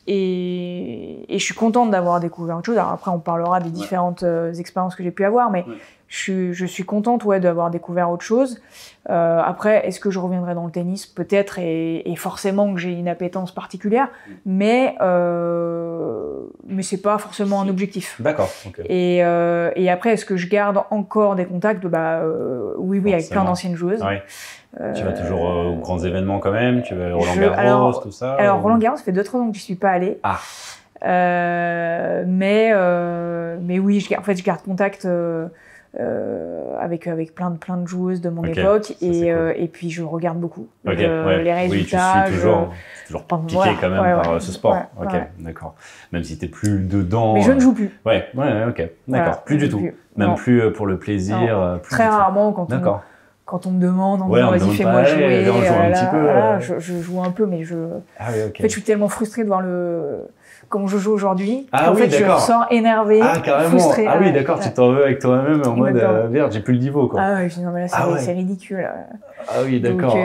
Et je suis contente d'avoir découvert autre chose. Alors après, on parlera des différentes expériences que j'ai pu avoir, mais je suis contente d'avoir découvert autre chose. Après, est-ce que je reviendrai dans le tennis? Peut-être, et forcément que j'ai une appétence particulière, mais c'est pas forcément un objectif. D'accord. Et après, est-ce que je garde encore des contacts? Oui, avec plein d'anciennes joueuses. Ouais. Tu vas toujours aux grands événements quand même? Tu vas Roland-Garros, tout ça? Alors, Roland-Garros, ça fait 2-3 ans que je suis pas allée. Ah. Mais oui, je garde contact avec plein de joueuses de mon époque, et puis je regarde beaucoup les résultats. Oui, tu suis toujours piqué quand même par ce sport. D'accord. Même si t'es plus dedans. Mais je ne joue plus. D'accord. Plus du tout. Même plus pour le plaisir. Très rarement quand on me demande, vas-y, fais-moi jouer. Je joue un peu, mais en fait, je suis tellement frustrée de voir comment je joue aujourd'hui. En fait, je ressors énervée, frustrée. Ah oui, d'accord, tu t'en veux avec toi-même en mode merde, j'ai plus le niveau, quoi. Ah ouais, je dis non, mais là, c'est ridicule. Ah oui, d'accord.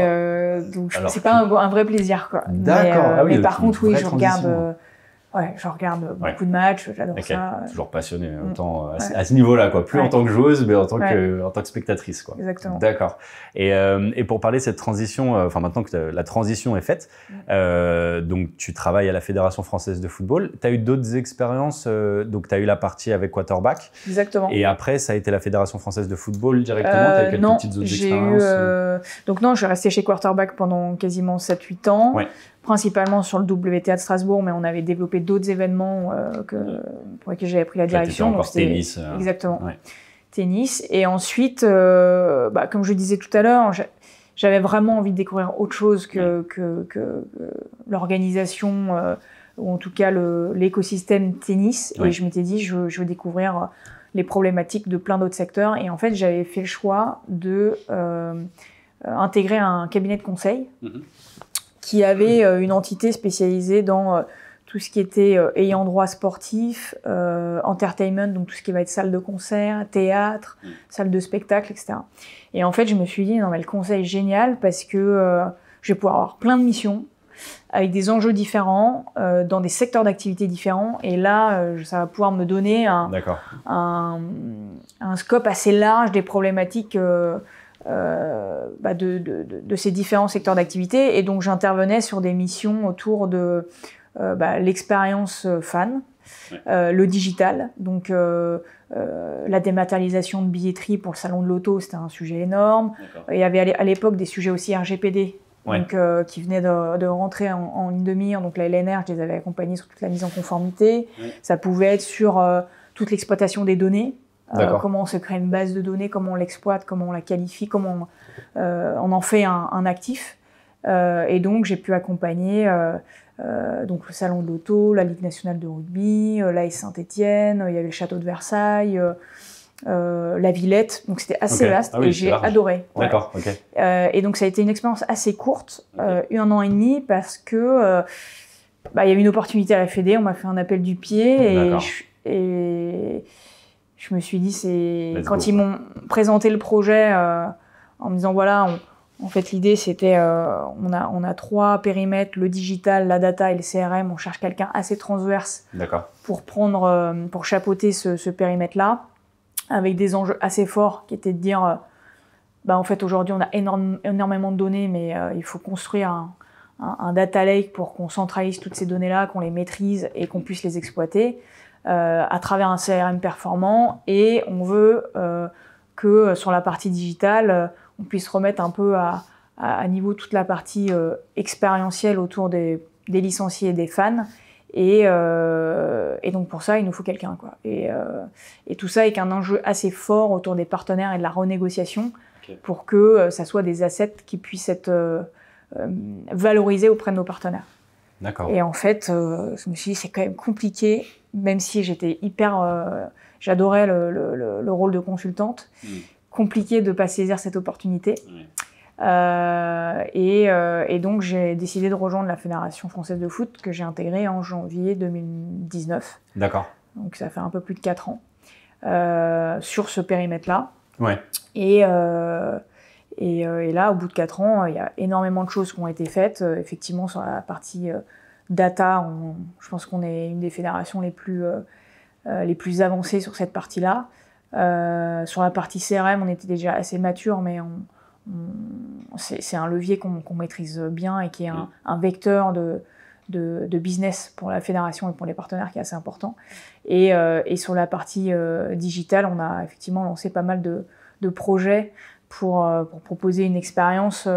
Donc c'est pas un vrai plaisir, quoi. D'accord. Mais par contre, oui, je regarde beaucoup de matchs, j'adore ça. Toujours passionnée, autant à ce niveau-là, quoi. Plus en tant que joueuse, mais en tant que spectatrice, quoi. Exactement. D'accord. Et pour parler de cette transition, maintenant que la transition est faite, donc tu travailles à la Fédération française de football. Tu as eu d'autres expériences, donc tu as eu la partie avec quarterback. Exactement. Et après, ça a été la Fédération française de football directement. Tu as eu quelques petites autres expériences. Donc non, je suis restée chez quarterback pendant quasiment 7-8 ans. Ouais. Principalement sur le WTA de Strasbourg, mais on avait développé d'autres événements pour lesquels j'avais pris la direction. Donc c'était tennis. Exactement. Tennis. Et ensuite, comme je disais tout à l'heure, j'avais vraiment envie de découvrir autre chose que l'organisation, ou en tout cas l'écosystème tennis. Et je m'étais dit, je veux découvrir les problématiques de plein d'autres secteurs. Et en fait, j'avais fait le choix de intégrer un cabinet de conseil. Qui avait une entité spécialisée dans tout ce qui était ayant droit sportif, entertainment, donc tout ce qui va être salle de concert, théâtre, salle de spectacle, etc. Et en fait, je me suis dit, non mais le conseil est génial parce que je vais pouvoir avoir plein de missions avec des enjeux différents, dans des secteurs d'activité différents. Et là, ça va pouvoir me donner un scope assez large des problématiques de ces différents secteurs d'activité, et donc j'intervenais sur des missions autour de l'expérience fan, le digital, donc la dématérialisation de billetterie pour le salon de l'auto, c'était un sujet énorme. Il y avait à l'époque des sujets aussi RGPD, donc, qui venaient de rentrer en ligne de mire, donc la LNR, je les avais accompagnés sur toute la mise en conformité. Ça pouvait être sur toute l'exploitation des données. Comment on se crée une base de données, comment on l'exploite, comment on la qualifie, comment on en fait un actif. Et donc, j'ai pu accompagner donc le Salon de l'Auto, la Ligue nationale de rugby, l'AS Saint-Étienne, il y avait le Château de Versailles, la Villette. Donc, c'était assez vaste et j'ai adoré. D'accord, et donc, ça a été une expérience assez courte, 1 an et demi, parce que il y avait une opportunité à la Fédé, on m'a fait un appel du pied et je me suis dit, quand ils m'ont présenté le projet en me disant, voilà, en fait, l'idée, c'était, on a 3 périmètres, le digital, la data et le CRM. On cherche quelqu'un assez transverse pour chapeauter ce périmètre-là, avec des enjeux assez forts qui étaient de dire, en fait, aujourd'hui, on a énormément de données, mais il faut construire un data lake pour qu'on centralise toutes ces données-là, qu'on les maîtrise et qu'on puisse les exploiter. À travers un CRM performant, et on veut que sur la partie digitale, on puisse remettre un peu à niveau toute la partie expérientielle autour des licenciés et des fans, et donc pour ça il nous faut quelqu'un, quoi. Et tout ça avec un enjeu assez fort autour des partenaires et de la renégociation, pour que ça soit des assets qui puissent être valorisés auprès de nos partenaires. Et en fait, je me suis dit, c'est quand même compliqué, même si j'étais j'adorais le rôle de consultante, compliqué de ne pas saisir cette opportunité. Et donc, j'ai décidé de rejoindre la Fédération française de foot, que j'ai intégrée en janvier 2019. D'accord. Donc, ça fait un peu plus de 4 ans, sur ce périmètre-là. Et là, au bout de 4 ans, il y a énormément de choses qui ont été faites, effectivement, sur la partie data, je pense qu'on est une des fédérations les plus avancées sur cette partie-là. Sur la partie CRM, on était déjà assez mature, mais c'est un levier qu'on maîtrise bien et qui est un vecteur de business pour la fédération et pour les partenaires qui est assez important. Et sur la partie digitale, on a effectivement lancé pas mal de projets pour proposer une expérience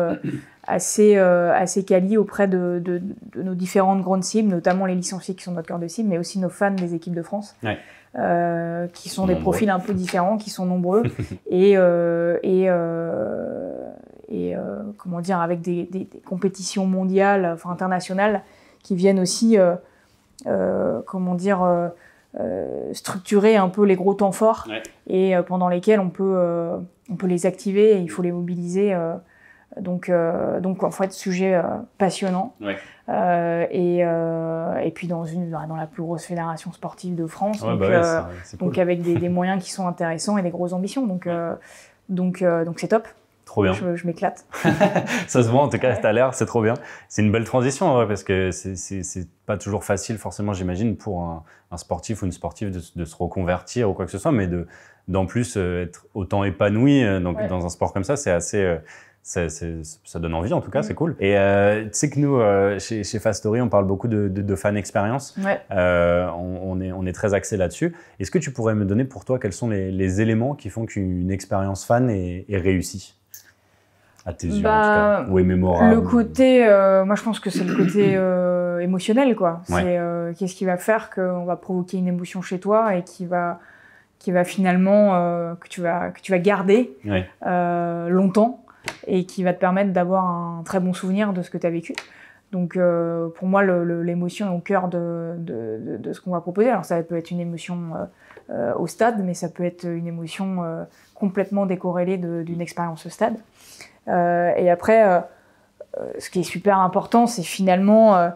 assez quali auprès de nos différentes grandes cibles, notamment les licenciés qui sont notre cœur de cible, mais aussi nos fans des équipes de France, qui sont des profils un peu différents, qui sont nombreux, et comment dire, avec des compétitions mondiales, enfin internationales, qui viennent aussi, comment dire, structurer un peu les gros temps forts, et pendant lesquels on peut les activer et il faut les mobiliser. Donc en fait, sujet passionnant. Et puis dans la plus grosse fédération sportive de France, donc avec des moyens qui sont intéressants et des grosses ambitions. Donc c'est top. Trop bien. Je m'éclate. Ça se voit en tout cas, t'as l'air, c'est trop bien. C'est une belle transition en vrai, parce que c'est pas toujours facile forcément, j'imagine, pour un sportif ou une sportive de se reconvertir ou quoi que ce soit, mais d'en plus être autant épanoui dans un sport comme ça, c'est assez... ça donne envie en tout cas, c'est cool. Et tu sais que nous, chez Fast Story, on parle beaucoup de fan expérience. On est très axé là-dessus. Est-ce que tu pourrais me donner pour toi quels sont les éléments qui font qu'une expérience fan est réussie à tes yeux en tout cas, ou est mémorable? Le côté, moi je pense que c'est le côté émotionnel, quoi. C'est qu'est-ce qui va faire qu'on va provoquer une émotion chez toi et qui va finalement que tu vas garder longtemps, et qui va te permettre d'avoir un très bon souvenir de ce que tu as vécu. Donc pour moi, l'émotion est au cœur de ce qu'on va proposer. Alors ça peut être une émotion au stade, mais ça peut être une émotion complètement décorrélée d'une expérience au stade. Et après, ce qui est super important, c'est finalement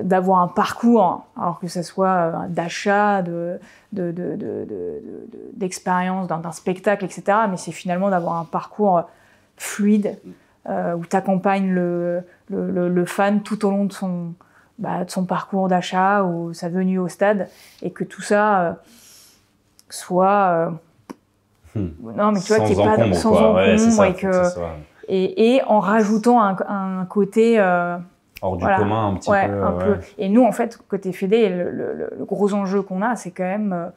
d'avoir un parcours, alors que ce soit d'achat, d'expérience, d'un spectacle, etc. Mais c'est finalement d'avoir un parcours fluide, où tu accompagnes le fan tout au long de son parcours d'achat ou sa venue au stade, et que tout ça soit non mais tu vois, qu'il n'y ait pas sans encombre, et en rajoutant un côté hors du commun un petit peu. Et nous en fait, côté fédé, le gros enjeu qu'on a, c'est quand même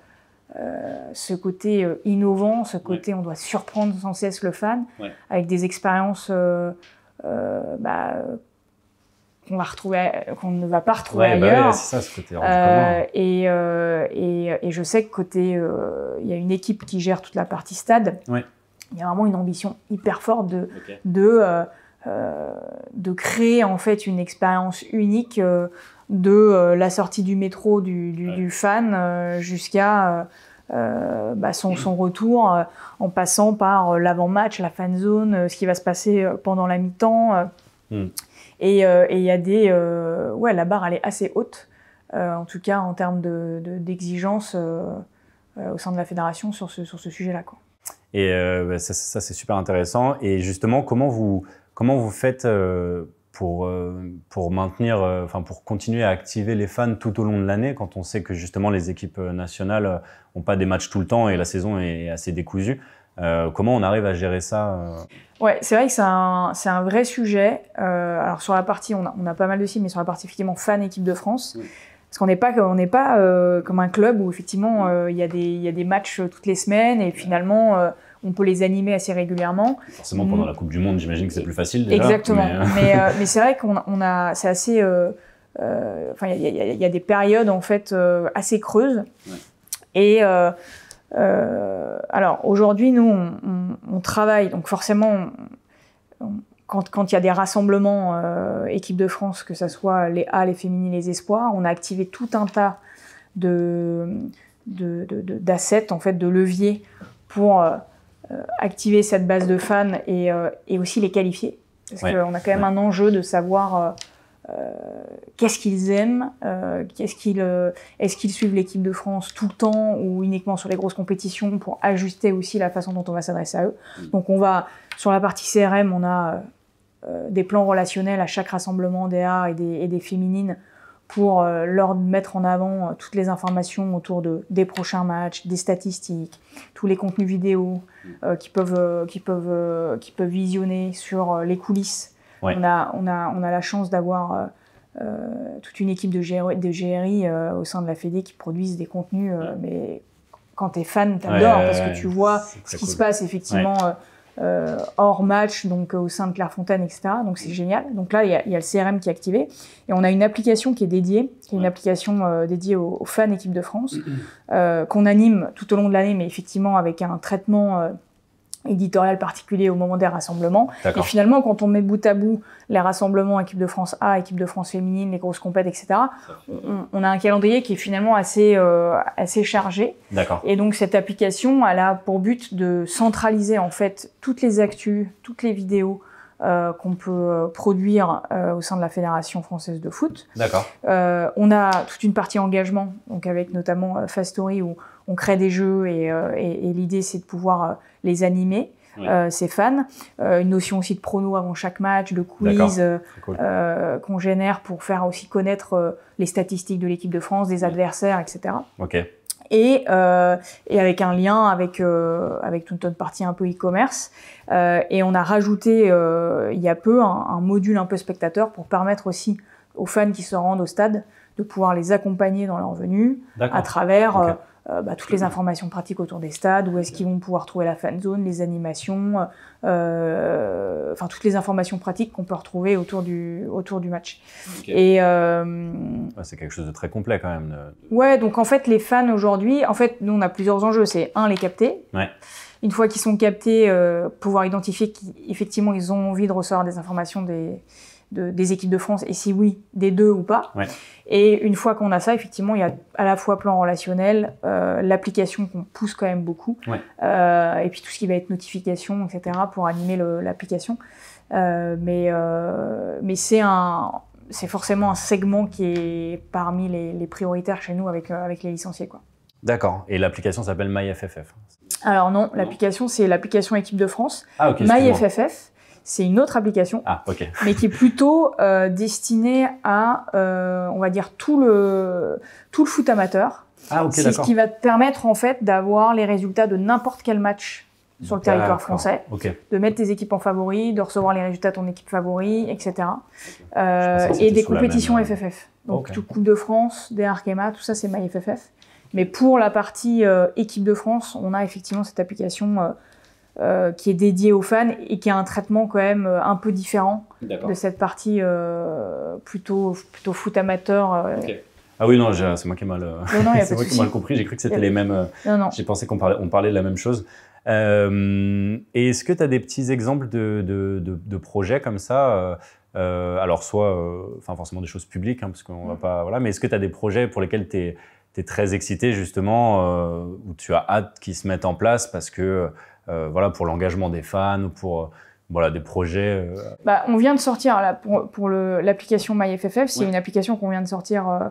ce côté innovant, ce côté on doit surprendre sans cesse le fan avec des expériences qu'on ne va pas retrouver ailleurs. C'est ça, ce côté hors du commun. Et je sais que côté il y a une équipe qui gère toute la partie stade. Il y a vraiment une ambition hyper forte de créer en fait une expérience unique de la sortie du métro du fan jusqu'à son retour, en passant par l'avant-match, la fan zone, ce qui va se passer pendant la mi-temps. Et il y a la barre elle est assez haute, en tout cas en termes d'exigence au sein de la fédération sur ce sujet-là, quoi. Et ça c'est super intéressant. Et justement, comment vous faites pour maintenir, pour continuer à activer les fans tout au long de l'année, quand on sait que justement les équipes nationales n'ont pas des matchs tout le temps et la saison est assez décousue? Comment on arrive à gérer ça? Ouais, c'est vrai que c'est un vrai sujet. Alors sur la partie, on a pas mal de cibles, mais sur la partie effectivement fan équipe de France, parce qu'on n'est pas comme un club où effectivement il y a des matchs toutes les semaines et finalement on peut les animer assez régulièrement. Forcément pendant la Coupe du Monde, j'imagine que c'est plus facile déjà. Exactement. Mais c'est vrai c'est assez. Il y a des périodes en fait assez creuses. Et alors aujourd'hui, nous on travaille, donc forcément quand il y a des rassemblements équipe de France, que ce soit les A, les féminines, les espoirs, on a activé tout un tas d'assets, en fait, de leviers pour activer cette base de fans et aussi les qualifier. Parce qu'on a quand même un enjeu de savoir qu'est-ce qu'ils aiment, est-ce qu'ils suivent l'équipe de France tout le temps ou uniquement sur les grosses compétitions, pour ajuster aussi la façon dont on va s'adresser à eux. Donc sur la partie CRM, on a des plans relationnels à chaque rassemblement des A et des féminines pour leur mettre en avant toutes les informations autour des prochains matchs, des statistiques, tous les contenus vidéo qu'ils peuvent visionner sur les coulisses. Ouais. On a la chance d'avoir toute une équipe de GRI au sein de la Fédé qui produisent des contenus, mais quand tu es fan, t'adores parce que tu vois ce qui se passe effectivement hors match, donc au sein de Clairefontaine, etc. Donc c'est génial. Donc là, il y a le CRM qui est activé et on a une application qui est dédiée, une application dédiée aux fans équipe de France, qu'on anime tout au long de l'année, mais effectivement avec un traitement éditorial particulier au moment des rassemblements. Et finalement, quand on met bout à bout les rassemblements équipe de France A, équipe de France féminine, les grosses compètes, etc., on a un calendrier qui est finalement assez chargé. Et donc cette application, elle a pour but de centraliser en fait toutes les actus, toutes les vidéos qu'on peut produire au sein de la Fédération française de foot. On a toute une partie engagement, donc avec notamment Fast Story où on crée des jeux et l'idée c'est de pouvoir les animer, ces fans. Une notion aussi de prono avant chaque match, de quiz qu'on génère pour faire aussi connaître les statistiques de l'équipe de France, des adversaires, etc. Et avec un lien avec toute notre partie un peu e-commerce. Et on a rajouté il y a peu un module un peu spectateur pour permettre aussi aux fans qui se rendent au stade de pouvoir les accompagner dans leur venue à travers toutes les informations pratiques autour des stades, où est-ce qu'ils vont pouvoir trouver la fan zone, les animations, toutes les informations pratiques qu'on peut retrouver autour du match. Et c'est quelque chose de très complet quand même. Ouais, donc en fait les fans aujourd'hui, en fait nous on a plusieurs enjeux, c'est les capter. Une fois qu'ils sont captés, pouvoir identifier qu'effectivement ils ont envie de recevoir des informations des équipes de France, et si oui, des deux ou pas. Et une fois qu'on a ça, effectivement, il y a à la fois plan relationnel, l'application qu'on pousse quand même beaucoup, et puis tout ce qui va être notification, etc., pour animer l'application. Mais c'est forcément un segment qui est parmi les prioritaires chez nous avec les licenciés, quoi. D'accord. Et l'application s'appelle MyFFF? Alors non, l'application, c'est l'application équipe de France. MyFFF. C'est une autre application, mais qui est plutôt destinée à, on va dire, tout le foot amateur. C'est ce qui va te permettre en fait d'avoir les résultats de n'importe quel match sur le territoire français, de mettre tes équipes en favoris, de recevoir les résultats de ton équipe favori, etc. Et des compétitions FFF. Donc tout Coupe de France, des Arkema, tout ça c'est MyFFF. Mais pour la partie équipe de France, on a effectivement cette application qui est dédié aux fans et qui a un traitement quand même un peu différent de cette partie plutôt foot amateur. Ah oui, non, c'est moi qui ai mal, mal compris. J'ai cru que c'était les mêmes. J'ai pensé qu'on parlait de la même chose. Et est-ce que tu as des petits exemples de projets comme ça alors soit, forcément des choses publiques, parce qu'on va pas, mais est-ce que tu as des projets pour lesquels tu es très excité justement, où tu as hâte qu'ils se mettent en place parce que pour l'engagement des fans ou pour des projets on vient de sortir là, pour l'application MyFFF, c'est une application qu'on vient de sortir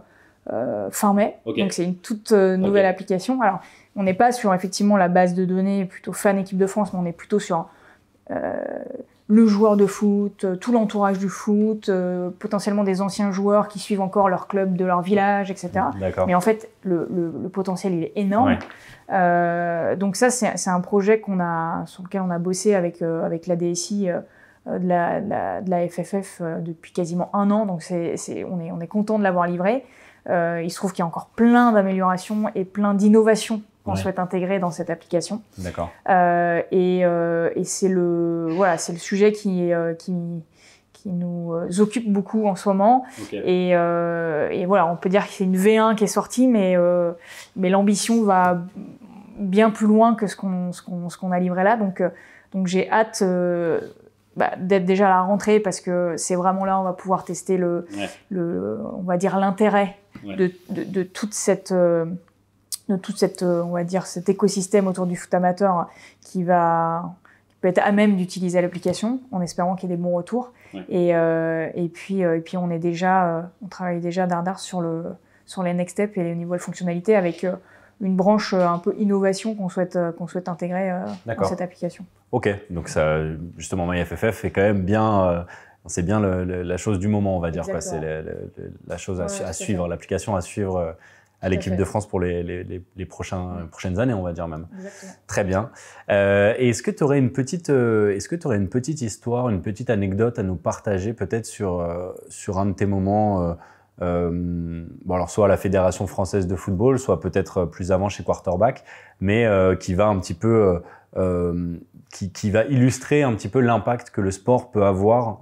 fin mai, donc c'est une toute nouvelle application. Alors on n'est pas sur effectivement la base de données plutôt fan équipe de France, mais on est plutôt sur le joueur de foot, tout l'entourage du foot, potentiellement des anciens joueurs qui suivent encore leur club de leur village, etc. Mais en fait, le potentiel, il est énorme. Donc ça, c'est un projet sur lequel on a bossé avec la DSI de la FFF depuis quasiment 1 an. Donc on est content de l'avoir livré. Il se trouve qu'il y a encore plein d'améliorations et plein d'innovations qu'on souhaite intégrer dans cette application. Et c'est le sujet qui nous occupe beaucoup en ce moment. Et on peut dire que c'est une V1 qui est sortie, mais l'ambition va bien plus loin que ce qu'on a livré là. Donc j'ai hâte d'être déjà à la rentrée, parce que c'est vraiment là où on va pouvoir tester on va dire l'intérêt de toute cette on va dire cet écosystème autour du foot amateur qui peut être à même d'utiliser l'application, en espérant qu'il y ait des bons retours. Et puis on travaille déjà dardard sur les next steps et les nouvelles fonctionnalités, avec une branche un peu innovation qu'on souhaite intégrer dans cette application. Ok, donc ça, justement, MyFFF est quand même bien c'est bien la chose du moment, on va dire. C'est la chose à suivre, l'application à suivre à l'équipe de France pour les prochaines années, on va dire même. Exactement. Très bien. Et est-ce que tu aurais une petite histoire, une petite anecdote à nous partager peut-être sur un de tes moments bon, alors soit à la Fédération française de football, soit peut-être plus avant chez Quarterback, mais qui va un petit peu qui va illustrer un petit peu l'impact que le sport peut avoir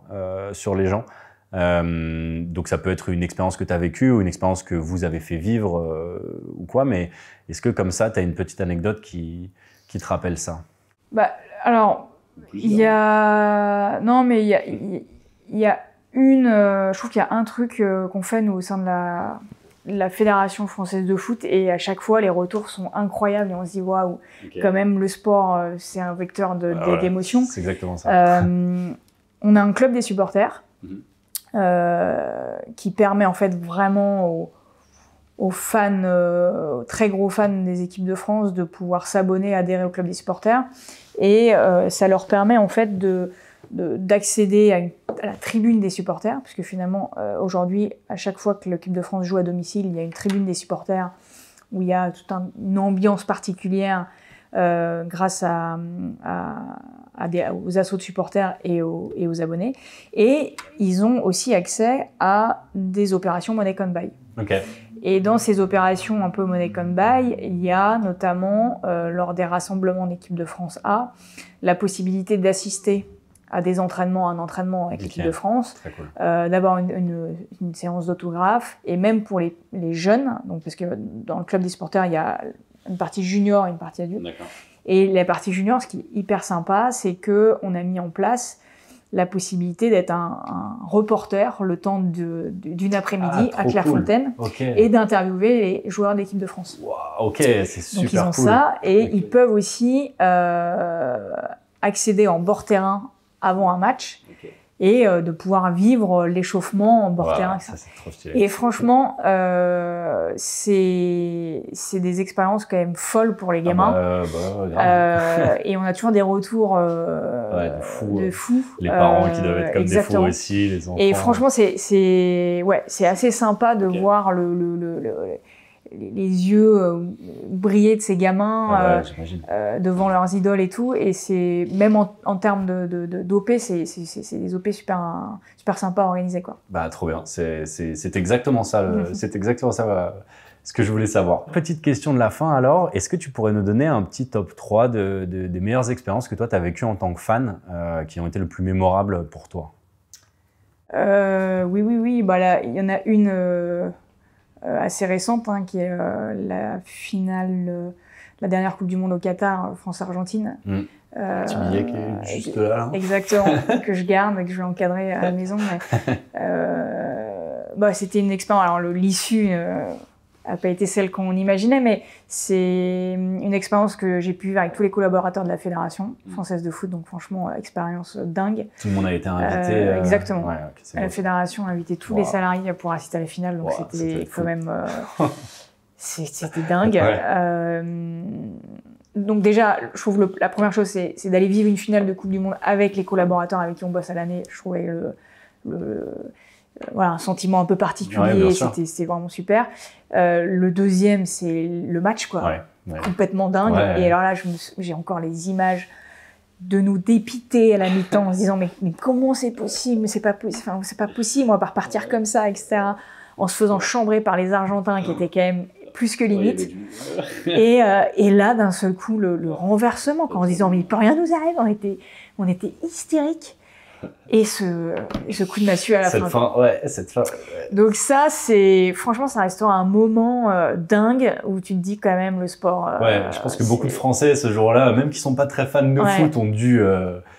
sur les gens. Donc ça peut être une expérience que tu as vécue ou une expérience que vous avez fait vivre ou quoi, mais est-ce que comme ça, tu as une petite anecdote qui te rappelle ça? Bah, alors, il y a je trouve qu'il y a un truc qu'on fait nous au sein de la Fédération française de foot, et à chaque fois les retours sont incroyables et on se dit waouh, quand même le sport c'est un vecteur d'émotion. C'est exactement ça. On a un club des supporters qui permet en fait vraiment aux fans, aux très gros fans des équipes de France de pouvoir s'abonner, adhérer au club des supporters, et ça leur permet en fait d'accéder à la tribune des supporters, puisque finalement aujourd'hui à chaque fois que l'équipe de France joue à domicile, il y a une tribune des supporters où il y a toute une ambiance particulière grâce aux assos de supporters et aux abonnés, et ils ont aussi accès à des opérations Money Can Buy. Okay. Et dans ces opérations un peu Money Can Buy, il y a notamment lors des rassemblements d'équipe de France A la possibilité d'assister à des entraînements, un entraînement avec l'équipe de France, cool. D'avoir une séance d'autographe, et même pour les jeunes, donc parce que dans le club des supporters, il y a une partie junior et une partie adulte. Et la partie junior, ce qui est hyper sympa, c'est qu'on a mis en place la possibilité d'être un reporter le temps d'une après-midi à Clairefontaine, cool. Et d'interviewer les joueurs de l'équipe de France. Wow, ok, c'est super cool. Donc ils ont ça, et ils peuvent aussi accéder en bord terrain avant un match, et de pouvoir vivre l'échauffement en bord terrain. Ça, c'est trop stylé. Et franchement, c'est des expériences quand même folles pour les gamins. Et on a toujours des retours de fous. Les parents qui doivent être comme exactement. des fous aussi, les enfants. Et franchement, c'est assez sympa de voir les yeux briller de ces gamins devant leurs idoles et tout, et c'est même en termes d'OP, c'est des OP super sympas à organiser, quoi. Bah trop bien, c'est exactement ça, c'est exactement ça ce que je voulais savoir. Petite question de la fin alors, est-ce que tu pourrais nous donner un petit top 3 des meilleures expériences que toi tu as vécues en tant que fan, qui ont été le plus mémorables pour toi? Oui, bah là, il y en a une assez récente, hein, qui est la finale, la dernière Coupe du Monde au Qatar, France-Argentine. Petit billet qui est juste là. Exactement, que je garde et que je vais encadrer à la maison. Mais, c'était une expérience. Alors l'issue n'a pas été celle qu'on imaginait, mais c'est une expérience que j'ai pu vivre avec tous les collaborateurs de la Fédération française de foot, donc franchement, expérience dingue. Tout le monde a été invité. Exactement. La Fédération a invité tous les salariés pour assister à la finale, donc c'était quand même... c'était dingue. Donc déjà, je trouve la première chose, c'est d'aller vivre une finale de Coupe du Monde avec les collaborateurs avec qui on bosse à l'année. Je trouvais un sentiment un peu particulier, c'était vraiment super. Le deuxième, c'est le match, quoi. Complètement dingue. Et alors là, j'ai encore les images de nous dépiter à la mi-temps en se disant mais comment c'est possible, c'est pas possible, on va pas repartir comme ça, etc. En se faisant chambrer par les Argentins qui étaient quand même plus que limite. Et là, d'un seul coup, le renversement, quand en se disant mais il peut rien nous arriver, on était hystériques. Et ce coup de massue à la fin. Cette fin. Donc ça, franchement, ça restera un moment dingue où tu te dis quand même le sport. Je pense que beaucoup de Français ce jour-là, même qui sont pas très fans de foot, ont dû.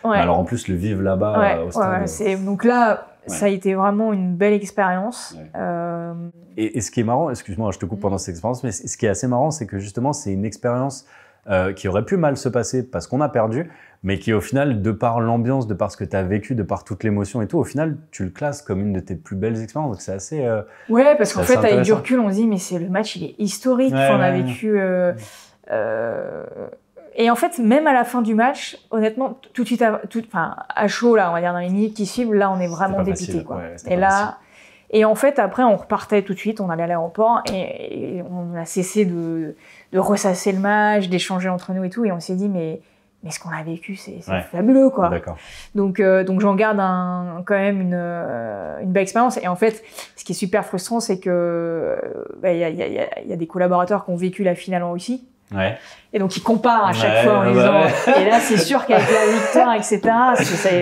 Alors en plus le vivre là-bas au stade. Donc là, ça a été vraiment une belle expérience. Et ce qui est marrant, excuse-moi, je te coupe pendant cette expérience, mais ce qui est assez marrant, c'est que justement, c'est une expérience qui aurait pu mal se passer parce qu'on a perdu, mais qui au final, de par l'ambiance, de par ce que tu as vécu, de par toute l'émotion et tout, au final, tu le classes comme une de tes plus belles expériences. Donc c'est assez parce qu'en fait, avec du recul, on se dit, mais le match, il est historique. On a vécu Et en fait, même à la fin du match, honnêtement, tout de suite, à chaud, là, on va dire dans les minutes qui suivent, là, on est vraiment dépité, quoi. Ouais, et là, facile. Et en fait, après, on repartait tout de suite, on allait à l'aéroport et on a cessé de ressasser le match, d'échanger entre nous et tout. Et on s'est dit, mais ce qu'on a vécu, c'est fabuleux, quoi. D'accord. Donc j'en garde quand même une belle expérience. Et en fait, ce qui est super frustrant, c'est que y a des collaborateurs qui ont vécu la finale en Russie. Ouais. Et donc ils comparent à chaque fois en disant et là c'est sûr qu'avec la victoire etc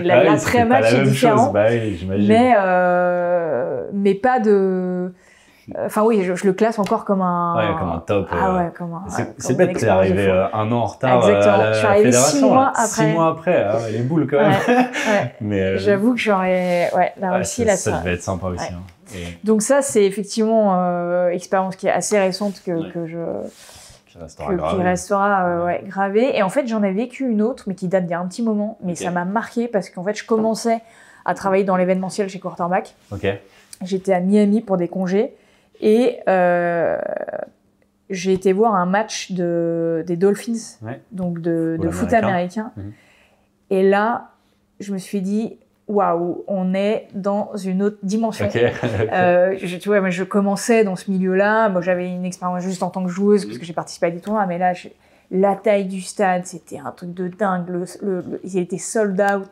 l'après-match est différent mais pas de enfin oui je le classe encore comme un comme un top c'est bête que c'est arrivé un an en retard exactement. À la je suis arrivée fédération 6 mois après 6 mois après les boules quand même mais j'avoue que j'aurais la Russie là ça devait être sympa aussi donc ça c'est effectivement expérience qui est assez récente que je qui restera gravé. Et en fait, j'en ai vécu une autre, mais qui date d'il y a un petit moment. Mais ça m'a marqué parce qu'en fait, je commençais à travailler dans l'événementiel chez Quarterback. J'étais à Miami pour des congés et j'ai été voir un match des Dolphins, donc de foot américain. Et là, je me suis dit, waouh, on est dans une autre dimension. Tu vois, moi, je commençais dans ce milieu-là. Moi, j'avais une expérience juste en tant que joueuse parce que j'ai participé à des tournois. Mais là, la taille du stade, c'était un truc de dingue. Ils étaient sold out.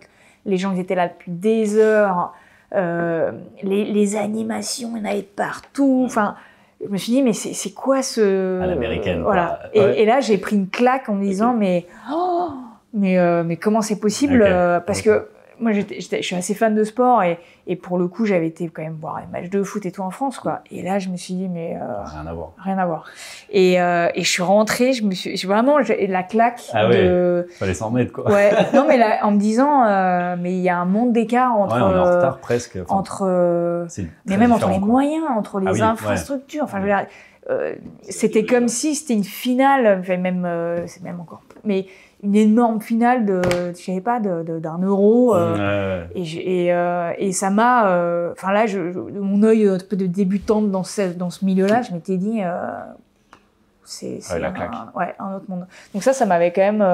Les gens, ils étaient là depuis des heures. Les animations, il y en avait partout. Enfin, je me suis dit, mais c'est quoi ce... À l'américaine. Voilà. Et là, j'ai pris une claque en me disant, mais comment c'est possible parce que moi, je suis assez fan de sport et pour le coup, j'avais été quand même voir les matchs de foot et tout en France, quoi. Et là, je me suis dit, mais rien à voir. Et je suis rentrée, vraiment la claque fallait s'en remettre, quoi. Ouais. Non, mais là, en me disant, mais il y a un monde d'écart entre. Ouais, on est en retard presque. Mais même entre les moyens, entre les infrastructures. Enfin, je veux dire, c'était comme si c'était une finale, c'est même encore. Mais une énorme finale je sais pas, d'un euro. Et ça m'a, enfin là, mon œil un peu de débutante dans ce milieu-là, je m'étais dit, c'est un autre monde. Donc ça m'avait quand même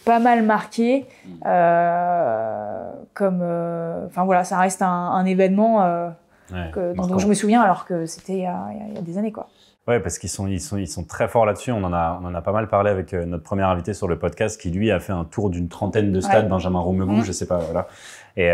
pas mal marqué. Enfin voilà, ça reste un événement dont je me souviens alors que c'était il y a des années, quoi. Ouais, parce qu'ils sont très forts là-dessus. On en a pas mal parlé avec notre premier invité sur le podcast qui, lui, a fait un tour d'une trentaine de stades, Benjamin Romegou, je sais pas, voilà. Et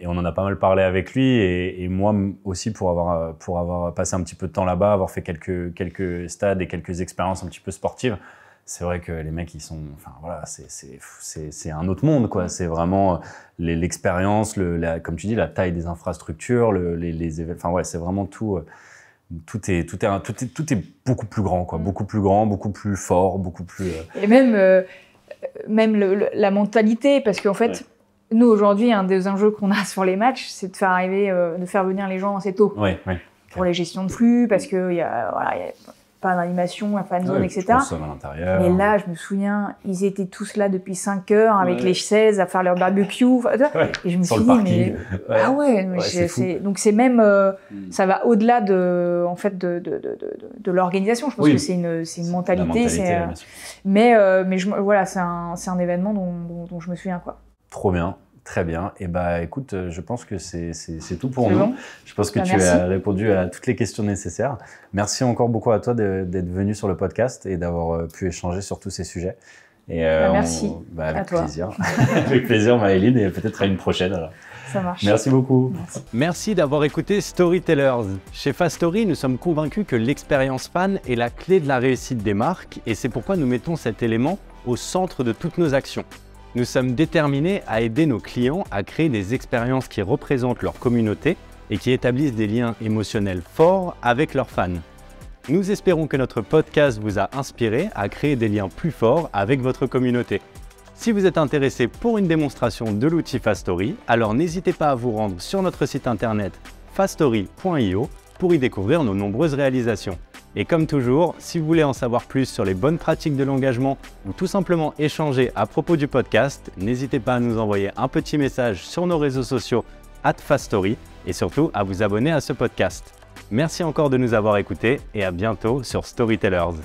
on en a pas mal parlé avec lui et moi aussi pour avoir passé un petit peu de temps là-bas, avoir fait quelques stades et quelques expériences un petit peu sportives. C'est vrai que les mecs, ils sont, enfin voilà, c'est un autre monde, quoi. C'est vraiment l'expérience, comme tu dis, la taille des infrastructures, enfin ouais, c'est vraiment tout. Tout est beaucoup plus grand, quoi. Beaucoup plus grand, beaucoup plus fort, beaucoup plus. Et même la mentalité, parce qu'en fait, nous aujourd'hui, un des enjeux qu'on a sur les matchs, c'est de faire venir les gens assez tôt. Pour les gestions de flux, parce que il y a pas d'animation, pas de zone, etc. Mais là, je me souviens, ils étaient tous là depuis 5 heures avec les chaises à faire leur barbecue. Et je me suis dit, donc c'est même, ça va au-delà de l'organisation. Je pense que c'est une mentalité. Mais voilà, c'est un événement dont je me souviens, quoi. Trop bien. Très bien. Et écoute, je pense que c'est tout pour nous. Bon. Je pense que tu as répondu à toutes les questions nécessaires. Merci encore beaucoup à toi d'être venu sur le podcast et d'avoir pu échanger sur tous ces sujets. Et merci. Avec plaisir. Avec plaisir, Maëline, et peut-être à une prochaine. Alors. Ça marche. Merci beaucoup. Merci d'avoir écouté Storytellers. Chez Fastory, nous sommes convaincus que l'expérience fan est la clé de la réussite des marques et c'est pourquoi nous mettons cet élément au centre de toutes nos actions. Nous sommes déterminés à aider nos clients à créer des expériences qui représentent leur communauté et qui établissent des liens émotionnels forts avec leurs fans. Nous espérons que notre podcast vous a inspiré à créer des liens plus forts avec votre communauté. Si vous êtes intéressé pour une démonstration de l'outil Fastory, alors n'hésitez pas à vous rendre sur notre site internet fastory.io pour y découvrir nos nombreuses réalisations. Et comme toujours, si vous voulez en savoir plus sur les bonnes pratiques de l'engagement ou tout simplement échanger à propos du podcast, n'hésitez pas à nous envoyer un petit message sur nos réseaux sociaux @Fastory et surtout à vous abonner à ce podcast. Merci encore de nous avoir écoutés et à bientôt sur Storytellers.